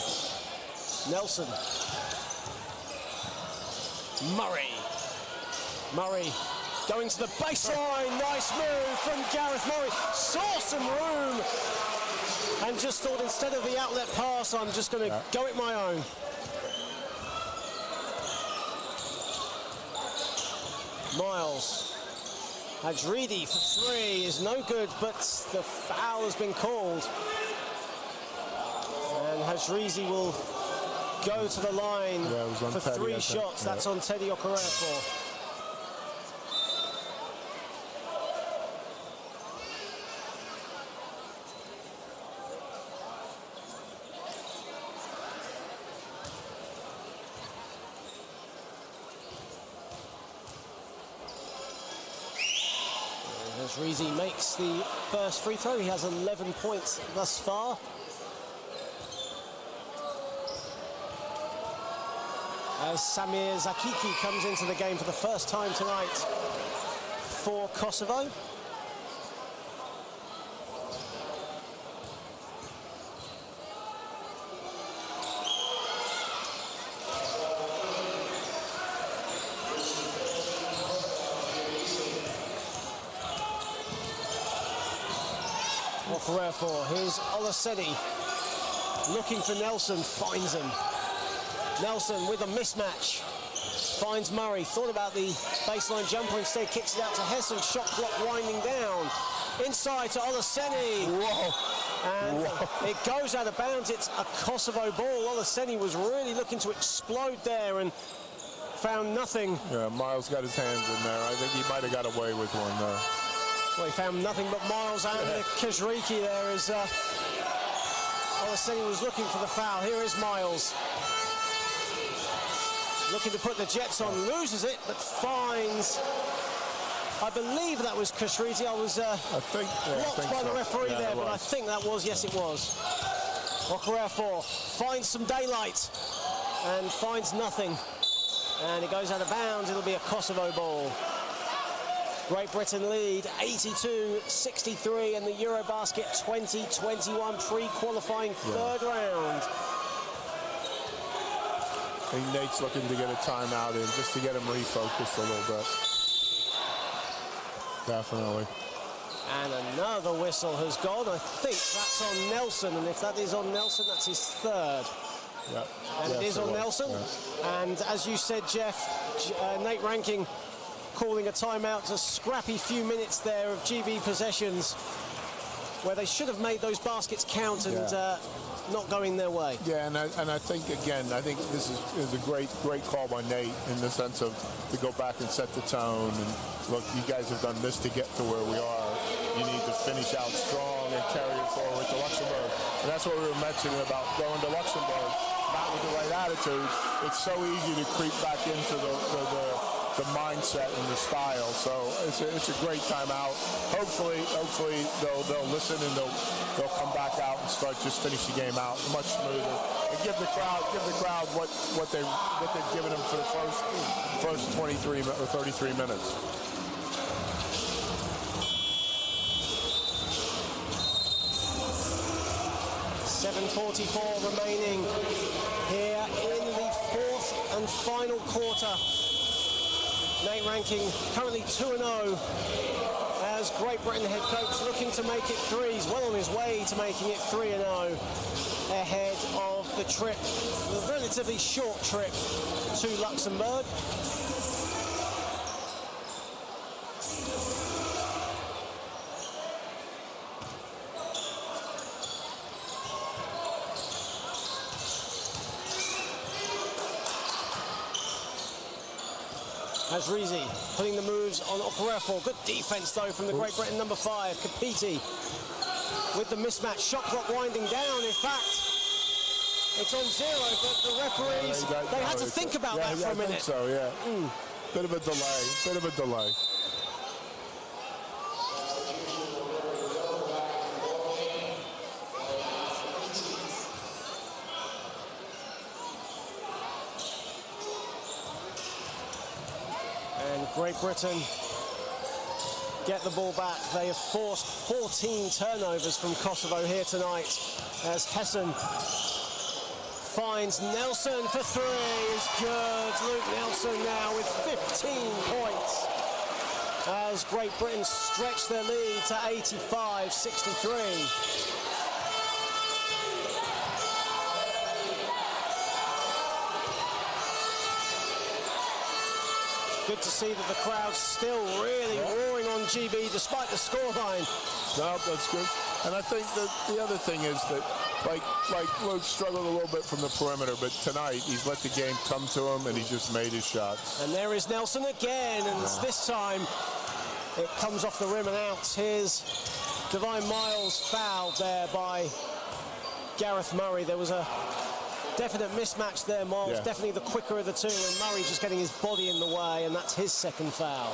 Nelson, Murray going to the baseline. Nice move from Gareth Murray. Saw some room and just thought, instead of the outlet pass, I'm just going to go it my own. Miles. Hadridi for 3 is no good, but the foul has been called. And Hadridi will go to the line for Teddy, 3 shots. That's on Teddy Okorafor. Hadridi makes the first free throw. He has 11 points thus far. As Samir Zakiki comes into the game for the first time tonight for Kosovo. Okorafor, here's Olaseni looking for Nelson, finds him. Nelson with a mismatch, finds Murray, thought about the baseline jumper, instead kicks it out to Hessen, shot clock winding down. Inside to Olaseni. Whoa. And it goes out of bounds. It's a Kosovo ball. Olaseni was really looking to explode there and found nothing. Yeah, Miles got his hands in there. I think he might have got away with one there. Well, he found nothing but Miles and Kajriki there as Olaseni was looking for the foul. Here is Miles. Looking to put the Jets on, loses it, but finds, I believe that was Kajriki. I was blocked by the referee there, but I think that was, yes it was. Okorafor finds some daylight and finds nothing. And it goes out of bounds. It'll be a Kosovo ball. Great Britain lead 82-63 in the EuroBasket 2021 pre-qualifying third round. I think Nate's looking to get a timeout in just to get him refocused a little bit. Definitely. And another whistle has gone. I think that's on Nelson, and if that is on Nelson, that's his 3rd. Yeah. And it is on Nelson. Yeah. And as you said, Jeff, Nate Ranking calling a timeout. A scrappy few minutes there of GB possessions where they should have made those baskets count and not going their way. Yeah, and I think, again, I think this is a great call by Nate in the sense of to go back and set the tone. And look, you guys have done this to get to where we are. You need to finish out strong and carry it forward to Luxembourg. And that's what we were mentioning about going to Luxembourg, not with the right attitude. It's so easy to creep back into the mindset and the style. So it's a great timeout. Hopefully they'll listen and they'll come back out and start just finish the game out much smoother and give the crowd what they've given them for the first 23 or 33 minutes. .7:44 remaining here in the fourth and final quarter. Nate Rankin currently 2-0 as Great Britain head coach looking to make it three. He's well on his way to making it 3-0 ahead of the trip, a relatively short trip to Luxembourg. Azrizi putting the moves on Okorefo. Good defense though from the Great Britain number 5, Kapiti, with the mismatch. Shot clock winding down. In fact, it's on 0, but the referees, they had to think about that for a minute. I think so, yeah. Bit of a delay. Great Britain get the ball back. They have forced 14 turnovers from Kosovo here tonight as Hessen finds Nelson for 3 is good. Luke Nelson now with 15 points as Great Britain stretch their lead to 85-63. Good to see that the crowd's still really roaring on GB despite the scoreline. No, that's good. And I think that the other thing is that, like Luke struggled a little bit from the perimeter, but tonight he's let the game come to him and he just made his shots. And there is Nelson again, and this time it comes off the rim and out. Here's Divine Miles fouled there by Gareth Murray. There was a definite mismatch there, Miles. Definitely the quicker of the two, and Murray just getting his body in the way, and that's his second foul.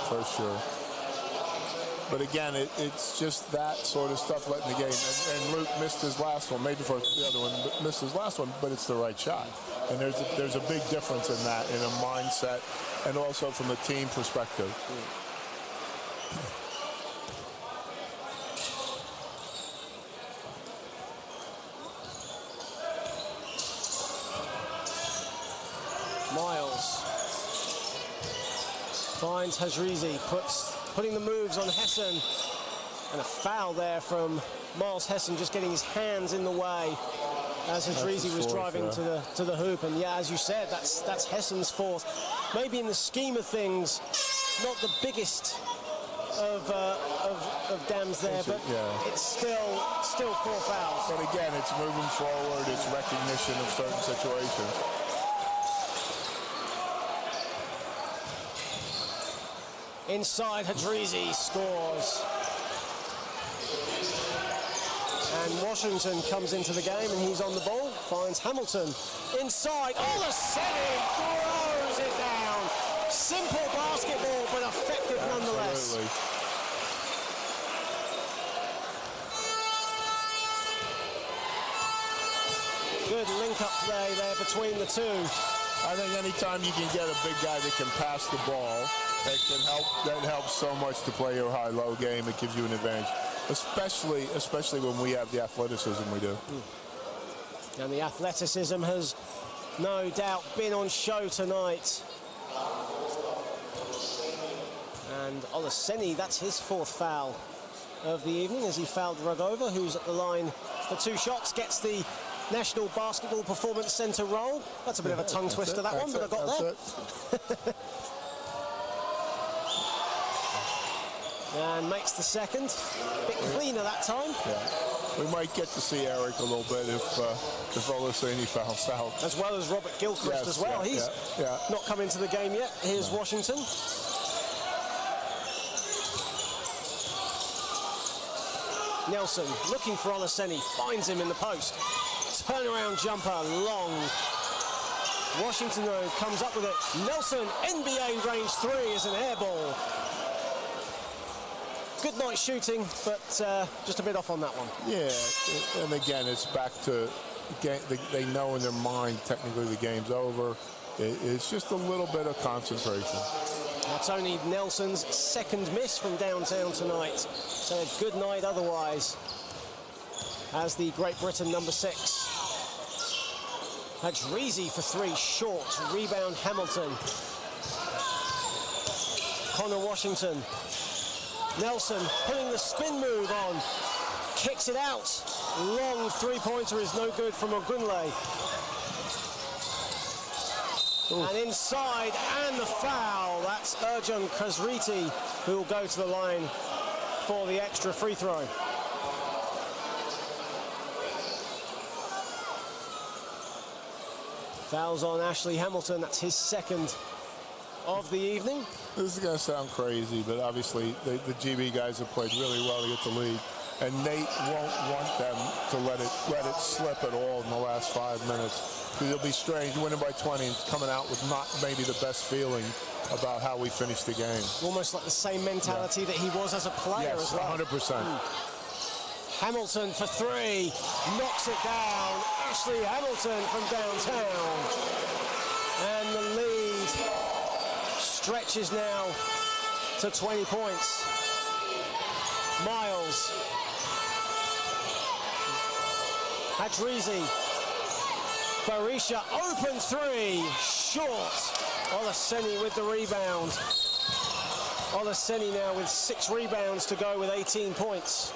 For sure. But again, it's just that sort of stuff letting the game. And Luke missed his last one, maybe for the other one, but missed his last one, but it's the right shot. And there's a big difference in that, in a mindset, and also from a team perspective. Miles finds Hazrizi, putting the moves on Hessen, and a foul there from Miles Hessen, just getting his hands in the way as Hazrizi was driving to the hoop. And yeah, as you said, that's Hessen's fourth. Maybe in the scheme of things, not the biggest of dams there, but it's still 4 fouls. But again, it's moving forward, it's recognition of certain situations. Inside, Hadrizi scores. And Washington comes into the game, and he's on the ball, finds Hamilton. Inside, Olaseni throws it down. Simple basketball, but effective nonetheless. Absolutely. Good link-up play there between the two. I think anytime you can get a big guy that can pass the ball, that helps so much to play your high-low game. It gives you an advantage, especially when we have the athleticism we do. And the athleticism has no doubt been on show tonight. And Olaseni, that's his 4th foul of the evening as he fouled Rugova, who's at the line for 2 shots, gets the National Basketball Performance Center roll. That's a bit of a tongue twister, that one, but I got there. And makes the second. A bit cleaner that time. Yeah. We might get to see Eric a little bit if Olaseni fouls out. As well as Robert Gilchrist as well. He's not come into the game yet. Here's Washington. Nelson looking for Olaseni, finds him in the post. Turnaround jumper, long. Washington though comes up with it. Nelson, NBA range 3 is an air ball. Good night shooting, but just a bit off on that one. Yeah, and again, it's back to, they know in their mind technically the game's over. It's just a little bit of concentration. That's only Nelson's second miss from downtown tonight. So a good night otherwise. As the Great Britain number 6. Hadrizi for 3, short. Rebound Hamilton. Connor Washington. Nelson putting the spin move on. Kicks it out. Long three-pointer is no good from Ogunle. And inside, and the foul. That's Ercan Kazriti, who will go to the line for the extra free throw. Fouls on Ashley Hamilton. That's his second of the evening. This is going to sound crazy, but obviously the GB guys have played really well to get the lead. And Nate won't want them to let it slip at all in the last 5 minutes. Because it'll be strange winning by 20 and coming out with not maybe the best feeling about how we finished the game. Almost like the same mentality that he was as a player as well. 100%. Hamilton for 3, knocks it down. Ashley Hamilton from downtown. And the lead stretches now to 20 points. Miles. Hadrizi. Barisha, open 3, short. Olaseni with the rebound. Olaseni now with 6 rebounds to go with 18 points.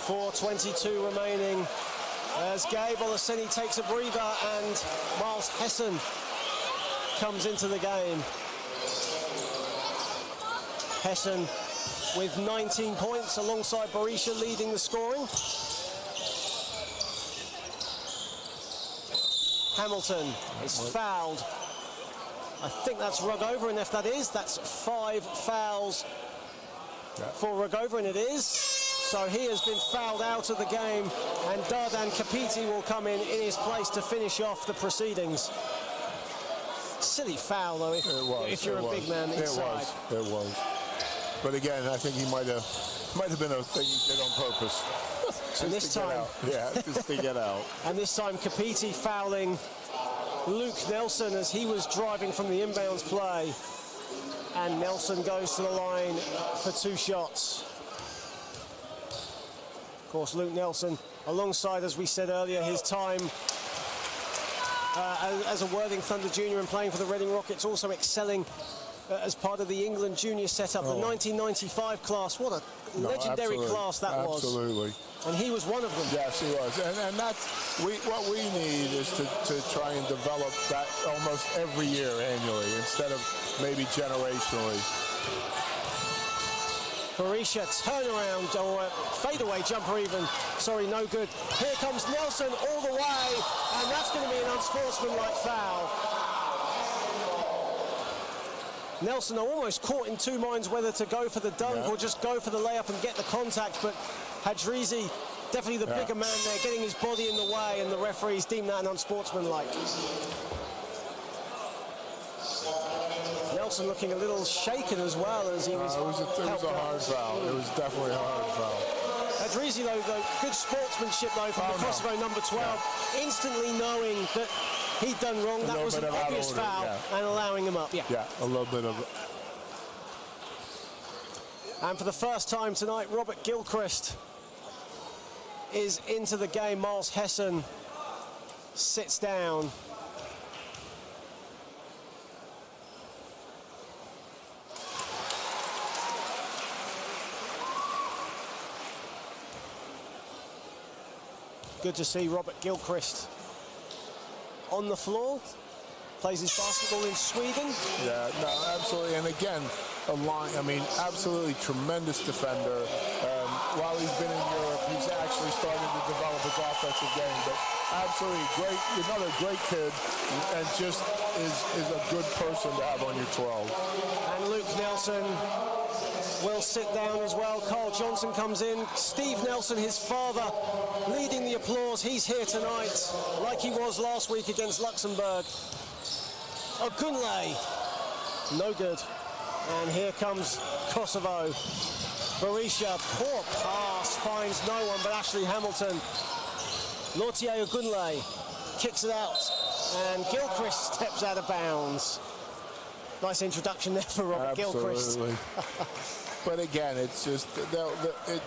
4:22 remaining as Gabe Olaseni takes a breather and Miles Hessen comes into the game. Hessen with 19 points alongside Barisha leading the scoring. Hamilton is fouled. I think that's Rugova, and if that is, that's 5 fouls for Rugova, and it is. So he has been fouled out of the game, and Dardan Kapiti will come in his place to finish off the proceedings. Silly foul, though, if you're a big man inside. It was. But again, I think he might have been a thing he did on purpose. And this time, just to get out. And this time, Kapiti fouling Luke Nelson as he was driving from the inbounds play. And Nelson goes to the line for 2 shots. Of course, Luke Nelson, alongside, as we said earlier, his time as a Worthing Thunder junior and playing for the Reading Rockets, also excelling as part of the England junior setup, the 1995 class. What a legendary class that was. Absolutely. And he was one of them. Yes, he was. And that's what we need is to try and develop that almost every year annually instead of maybe generationally. Barisha turnaround or fadeaway jumper even. Sorry, no good. Here comes Nelson all the way, and that's going to be an unsportsmanlike foul. Nelson are almost caught in 2 minds whether to go for the dunk or just go for the layup and get the contact, but Hadrizi, definitely the bigger man there, getting his body in the way, and the referees deem that an unsportsmanlike. Nelson looking a little shaken as well as he was. It was a hard foul. It was definitely a hard foul. Hadrizi, though, good sportsmanship though from the Kosovo number 12, instantly knowing that he'd done wrong. That was an obvious foul and allowing him up. Yeah, a little bit of it. And for the first time tonight, Robert Gilchrist is into the game. Miles Hessen sits down. Good to see Robert Gilchrist on the floor. plays his basketball in Sweden. Yeah, no, absolutely. And again, absolutely tremendous defender. While he's been in Europe, he's actually starting to develop his offensive game. But absolutely great, another great kid, and just is a good person to have on your 12. And Luke Nelson will sit down as well. Carl Johnson comes in. Steve Nelson, his father, leading the applause. He's here tonight, like he was last week against Luxembourg. Ogunle, no good. And here comes Kosovo. Berisha, poor pass, finds no one but Ashley Hamilton. Lothier Ogunle kicks it out, and Gilchrist steps out of bounds. Nice introduction there for Robert Gilchrist. But again, it's just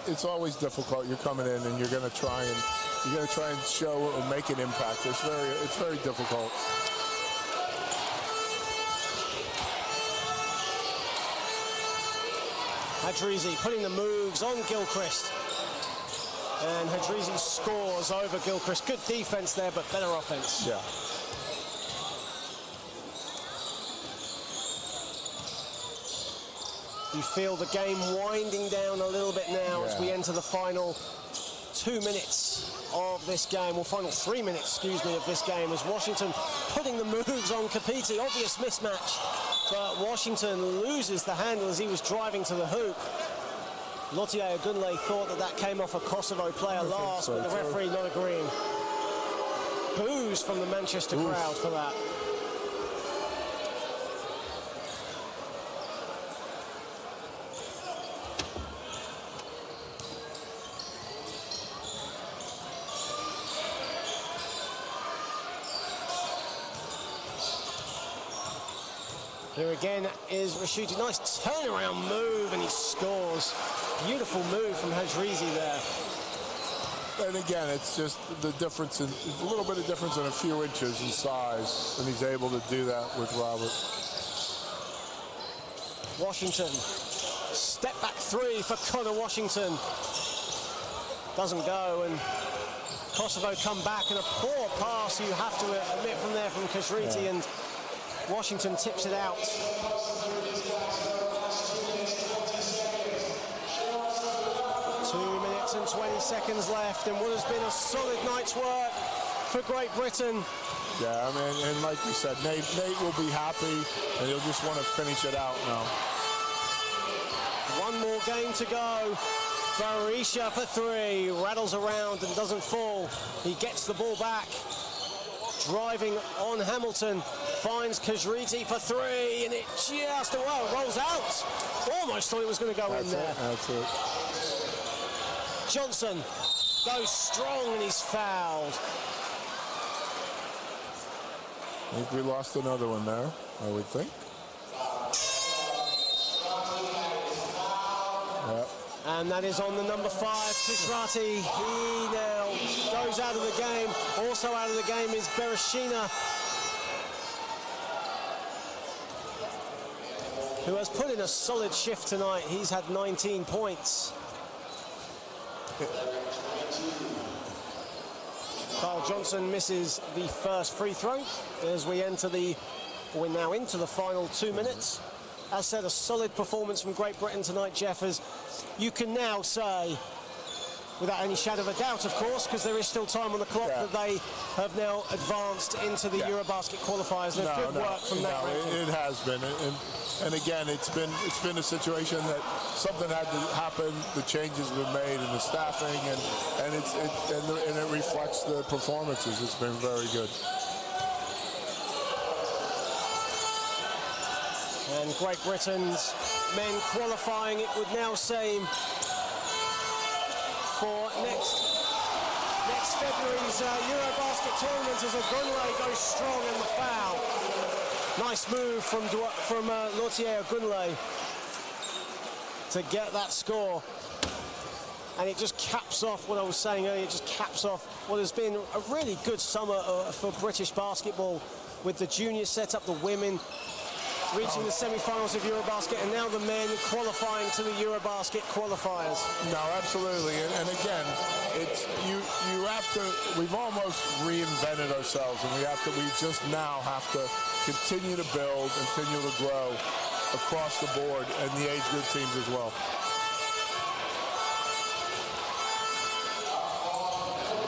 it's always difficult. You're coming in and you're going to try and show or make an impact. It's very difficult. Hadrizi putting the moves on Gilchrist. And Hadrizi scores over Gilchrist. Good defense there, but better offense. Yeah. You feel the game winding down a little bit now as we enter the final 2 minutes of this game, or final 3 minutes, excuse me, of this game, as Washington putting the moves on Kapiti. Obvious mismatch, but Washington loses the handle as he was driving to the hoop. Lothier Ogunle thought that came off a Kosovo player last, but the referee not agreeing. Boos from the Manchester crowd for that. Here again is Rashuti. Nice turnaround move, and he scores. Beautiful move from Hadrizi there. And again, it's just the difference in a little bit of difference in a few inches in size, and he's able to do that with Robert. Washington, step back three for Connor Washington. Doesn't go, and Kosovo come back, and a poor pass, you have to admit, from there from Kashriti, and Washington tips it out. 2 minutes and 20 seconds left, and what has been a solid night's work for Great Britain. Yeah, I mean, and like we said, Nate will be happy, and he'll just want to finish it out now. One more game to go. Berisha for three, rattles around and doesn't fall. He gets the ball back. Driving on Hamilton, finds Kashriti for three, and it just, rolls out. Almost thought it was going to go in there. That's it. Johnson goes strong, and he's fouled. I think we lost another one there, I would think. Yep. And that is on the number 5, Kashrati. He now goes out of the game. Also out of the game is Bereshina, who has put in a solid shift tonight. He's had 19 points. Carl Johnson misses the first free throw as we're now into the final 2 minutes. As said, a solid performance from Great Britain tonight, Jeff, as you can now say, without any shadow of a doubt, of course, because there is still time on the clock, that they have now advanced into the EuroBasket qualifiers. There's good work from that. It has been, and again, it's been a situation that something had to happen. The changes have been made in the staffing, and it reflects the performances. It's been very good. And Great Britain's men qualifying, it would now seem, for next February's EuroBasket tournament, as Ogunle goes strong in the foul. Nice move from Lothier Ogunle to get that score. And it just caps off what I was saying earlier. It just caps off what has been a really good summer for British basketball, with the junior setup, the women reaching the semi-finals of EuroBasket, and now the men qualifying to the EuroBasket qualifiers. No, absolutely, and again, it's you have to. We've almost reinvented ourselves, and we just now have to continue to build, continue to grow across the board, and the age group teams as well.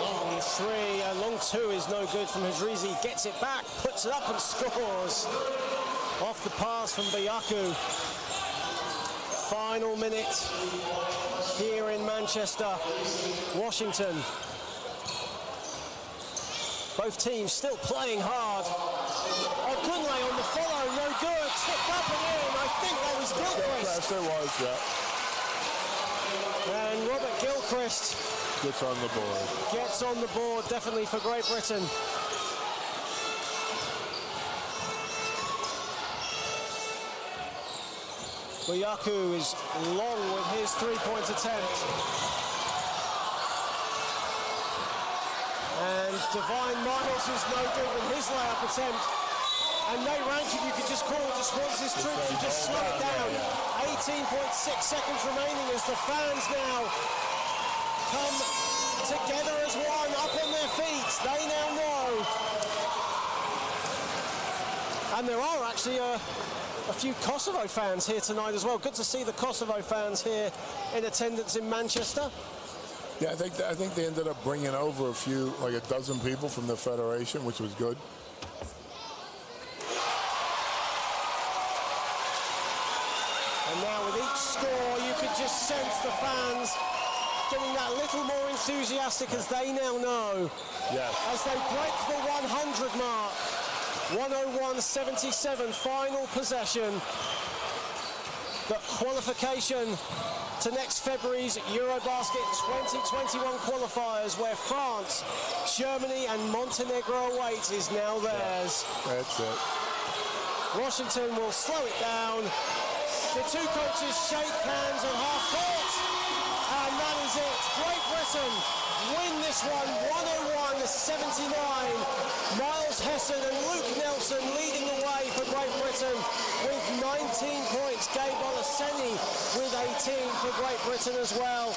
Long three, long two is no good from Hadrizi. Gets it back, puts it up and scores. Off the pass from Bayaku. Final minute here in Manchester. Washington. Both teams still playing hard. Ogunle on the follow, no good. Tipped up and in. I think that was Gilchrist. Yes, there was, yeah. And Robert Gilchrist gets on the board. Gets on the board, definitely for Great Britain. Bayaku is long with his three-point attempt. And Divine Miles is no good with his layup attempt. And Nate Rankin, you could just call, just wants his troops to just slow it down. 18.6 seconds remaining as the fans now come together as one, up on their feet. They now know. And there are actually a few Kosovo fans here tonight as well. Good to see the Kosovo fans here in attendance in Manchester. Yeah, I think they ended up bringing over like a dozen people from the federation, which was good. And now with each score, you could just sense the fans getting that little more enthusiastic as they now know. Yes. As they break the 100 mark. 101-77, final possession. But qualification to next February's EuroBasket 2021 qualifiers, where France, Germany and Montenegro await, is now theirs. That's it. Washington will slow it down. The two coaches shake hands on half court. And that is it. Great Britain win this one 101-79. Miles Hessen and Luke Nelson leading the way for Great Britain with 19 points. Gabe Olaseni with 18 for Great Britain as well.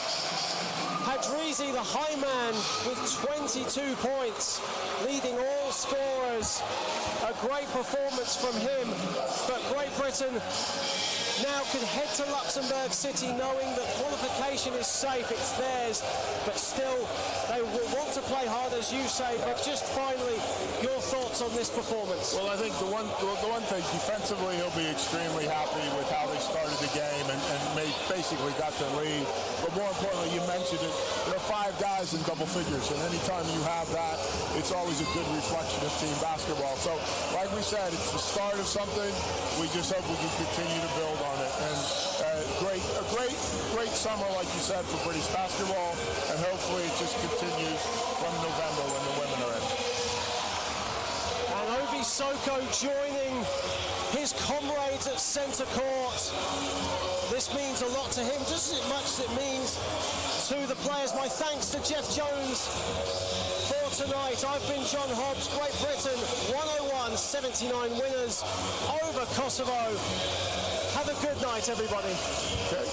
Hadrizi, the high man, with 22 points, leading all scorers. A great performance from him, but Great Britain now can head to Luxembourg City knowing that qualification is safe, it's theirs, but still they will want to play hard, as you say. But just finally, your thoughts on this performance? Well, I think the one thing, defensively, he'll be extremely happy with how they started the game and basically got the lead. But more importantly, you mentioned it, there are 5 guys in double figures, and anytime you have that, it's always a good reflection of team basketball. So, like we said, it's the start of something. We just hope we can continue to build on it. And a great summer, like you said, for British basketball, and hopefully it just continues from November when the women are in. And Obi Soko joining his comrades at centre court. This means a lot to him, just as much as it means to the players. My thanks to Jeff Jones for tonight. I've been John Hobbs. Great Britain 101-79 winners over Kosovo. Have a good night, everybody. Okay.